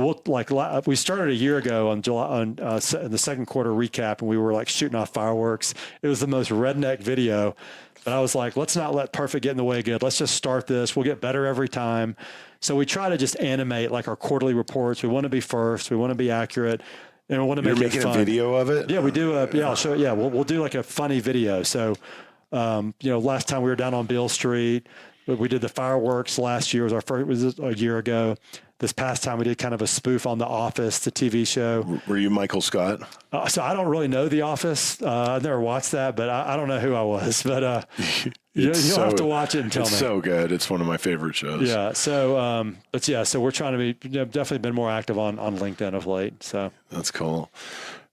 we started a year ago on July in the second quarter recap, and we were like shooting off fireworks. It was the most redneck video, but I was like, let's not let perfect get in the way of good. Let's just start this. We'll get better every time. So we try to just animate like our quarterly reports. We want to be first. We want to be accurate. And we want to You're make it making fun. a video of it? Yeah, we do. I'll show it. Yeah, we'll do like a funny video. So, last time we were down on Beale Street, we did the fireworks last year. Was a year ago. This past time we did kind of a spoof on The Office, the TV show. Were you Michael Scott? So I don't really know The Office. I've never watched that, but I don't know who I was. But you'll have to watch it and tell me. It's so good. It's one of my favorite shows. Yeah. So, so we're trying to be definitely been more active on LinkedIn of late. So That's cool.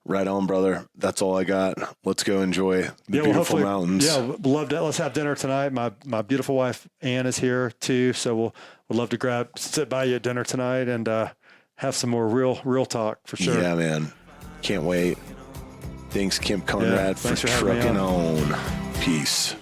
Right on, brother. That's all I got. Let's go enjoy the beautiful mountains. Yeah, love that. Let's have dinner tonight. My beautiful wife Ann is here too, so we'll love to sit by you at dinner tonight and have some more real talk for sure. Yeah, man. Can't wait. Thanks, Kemp Conrad, thanks for for having me trucking on. Peace.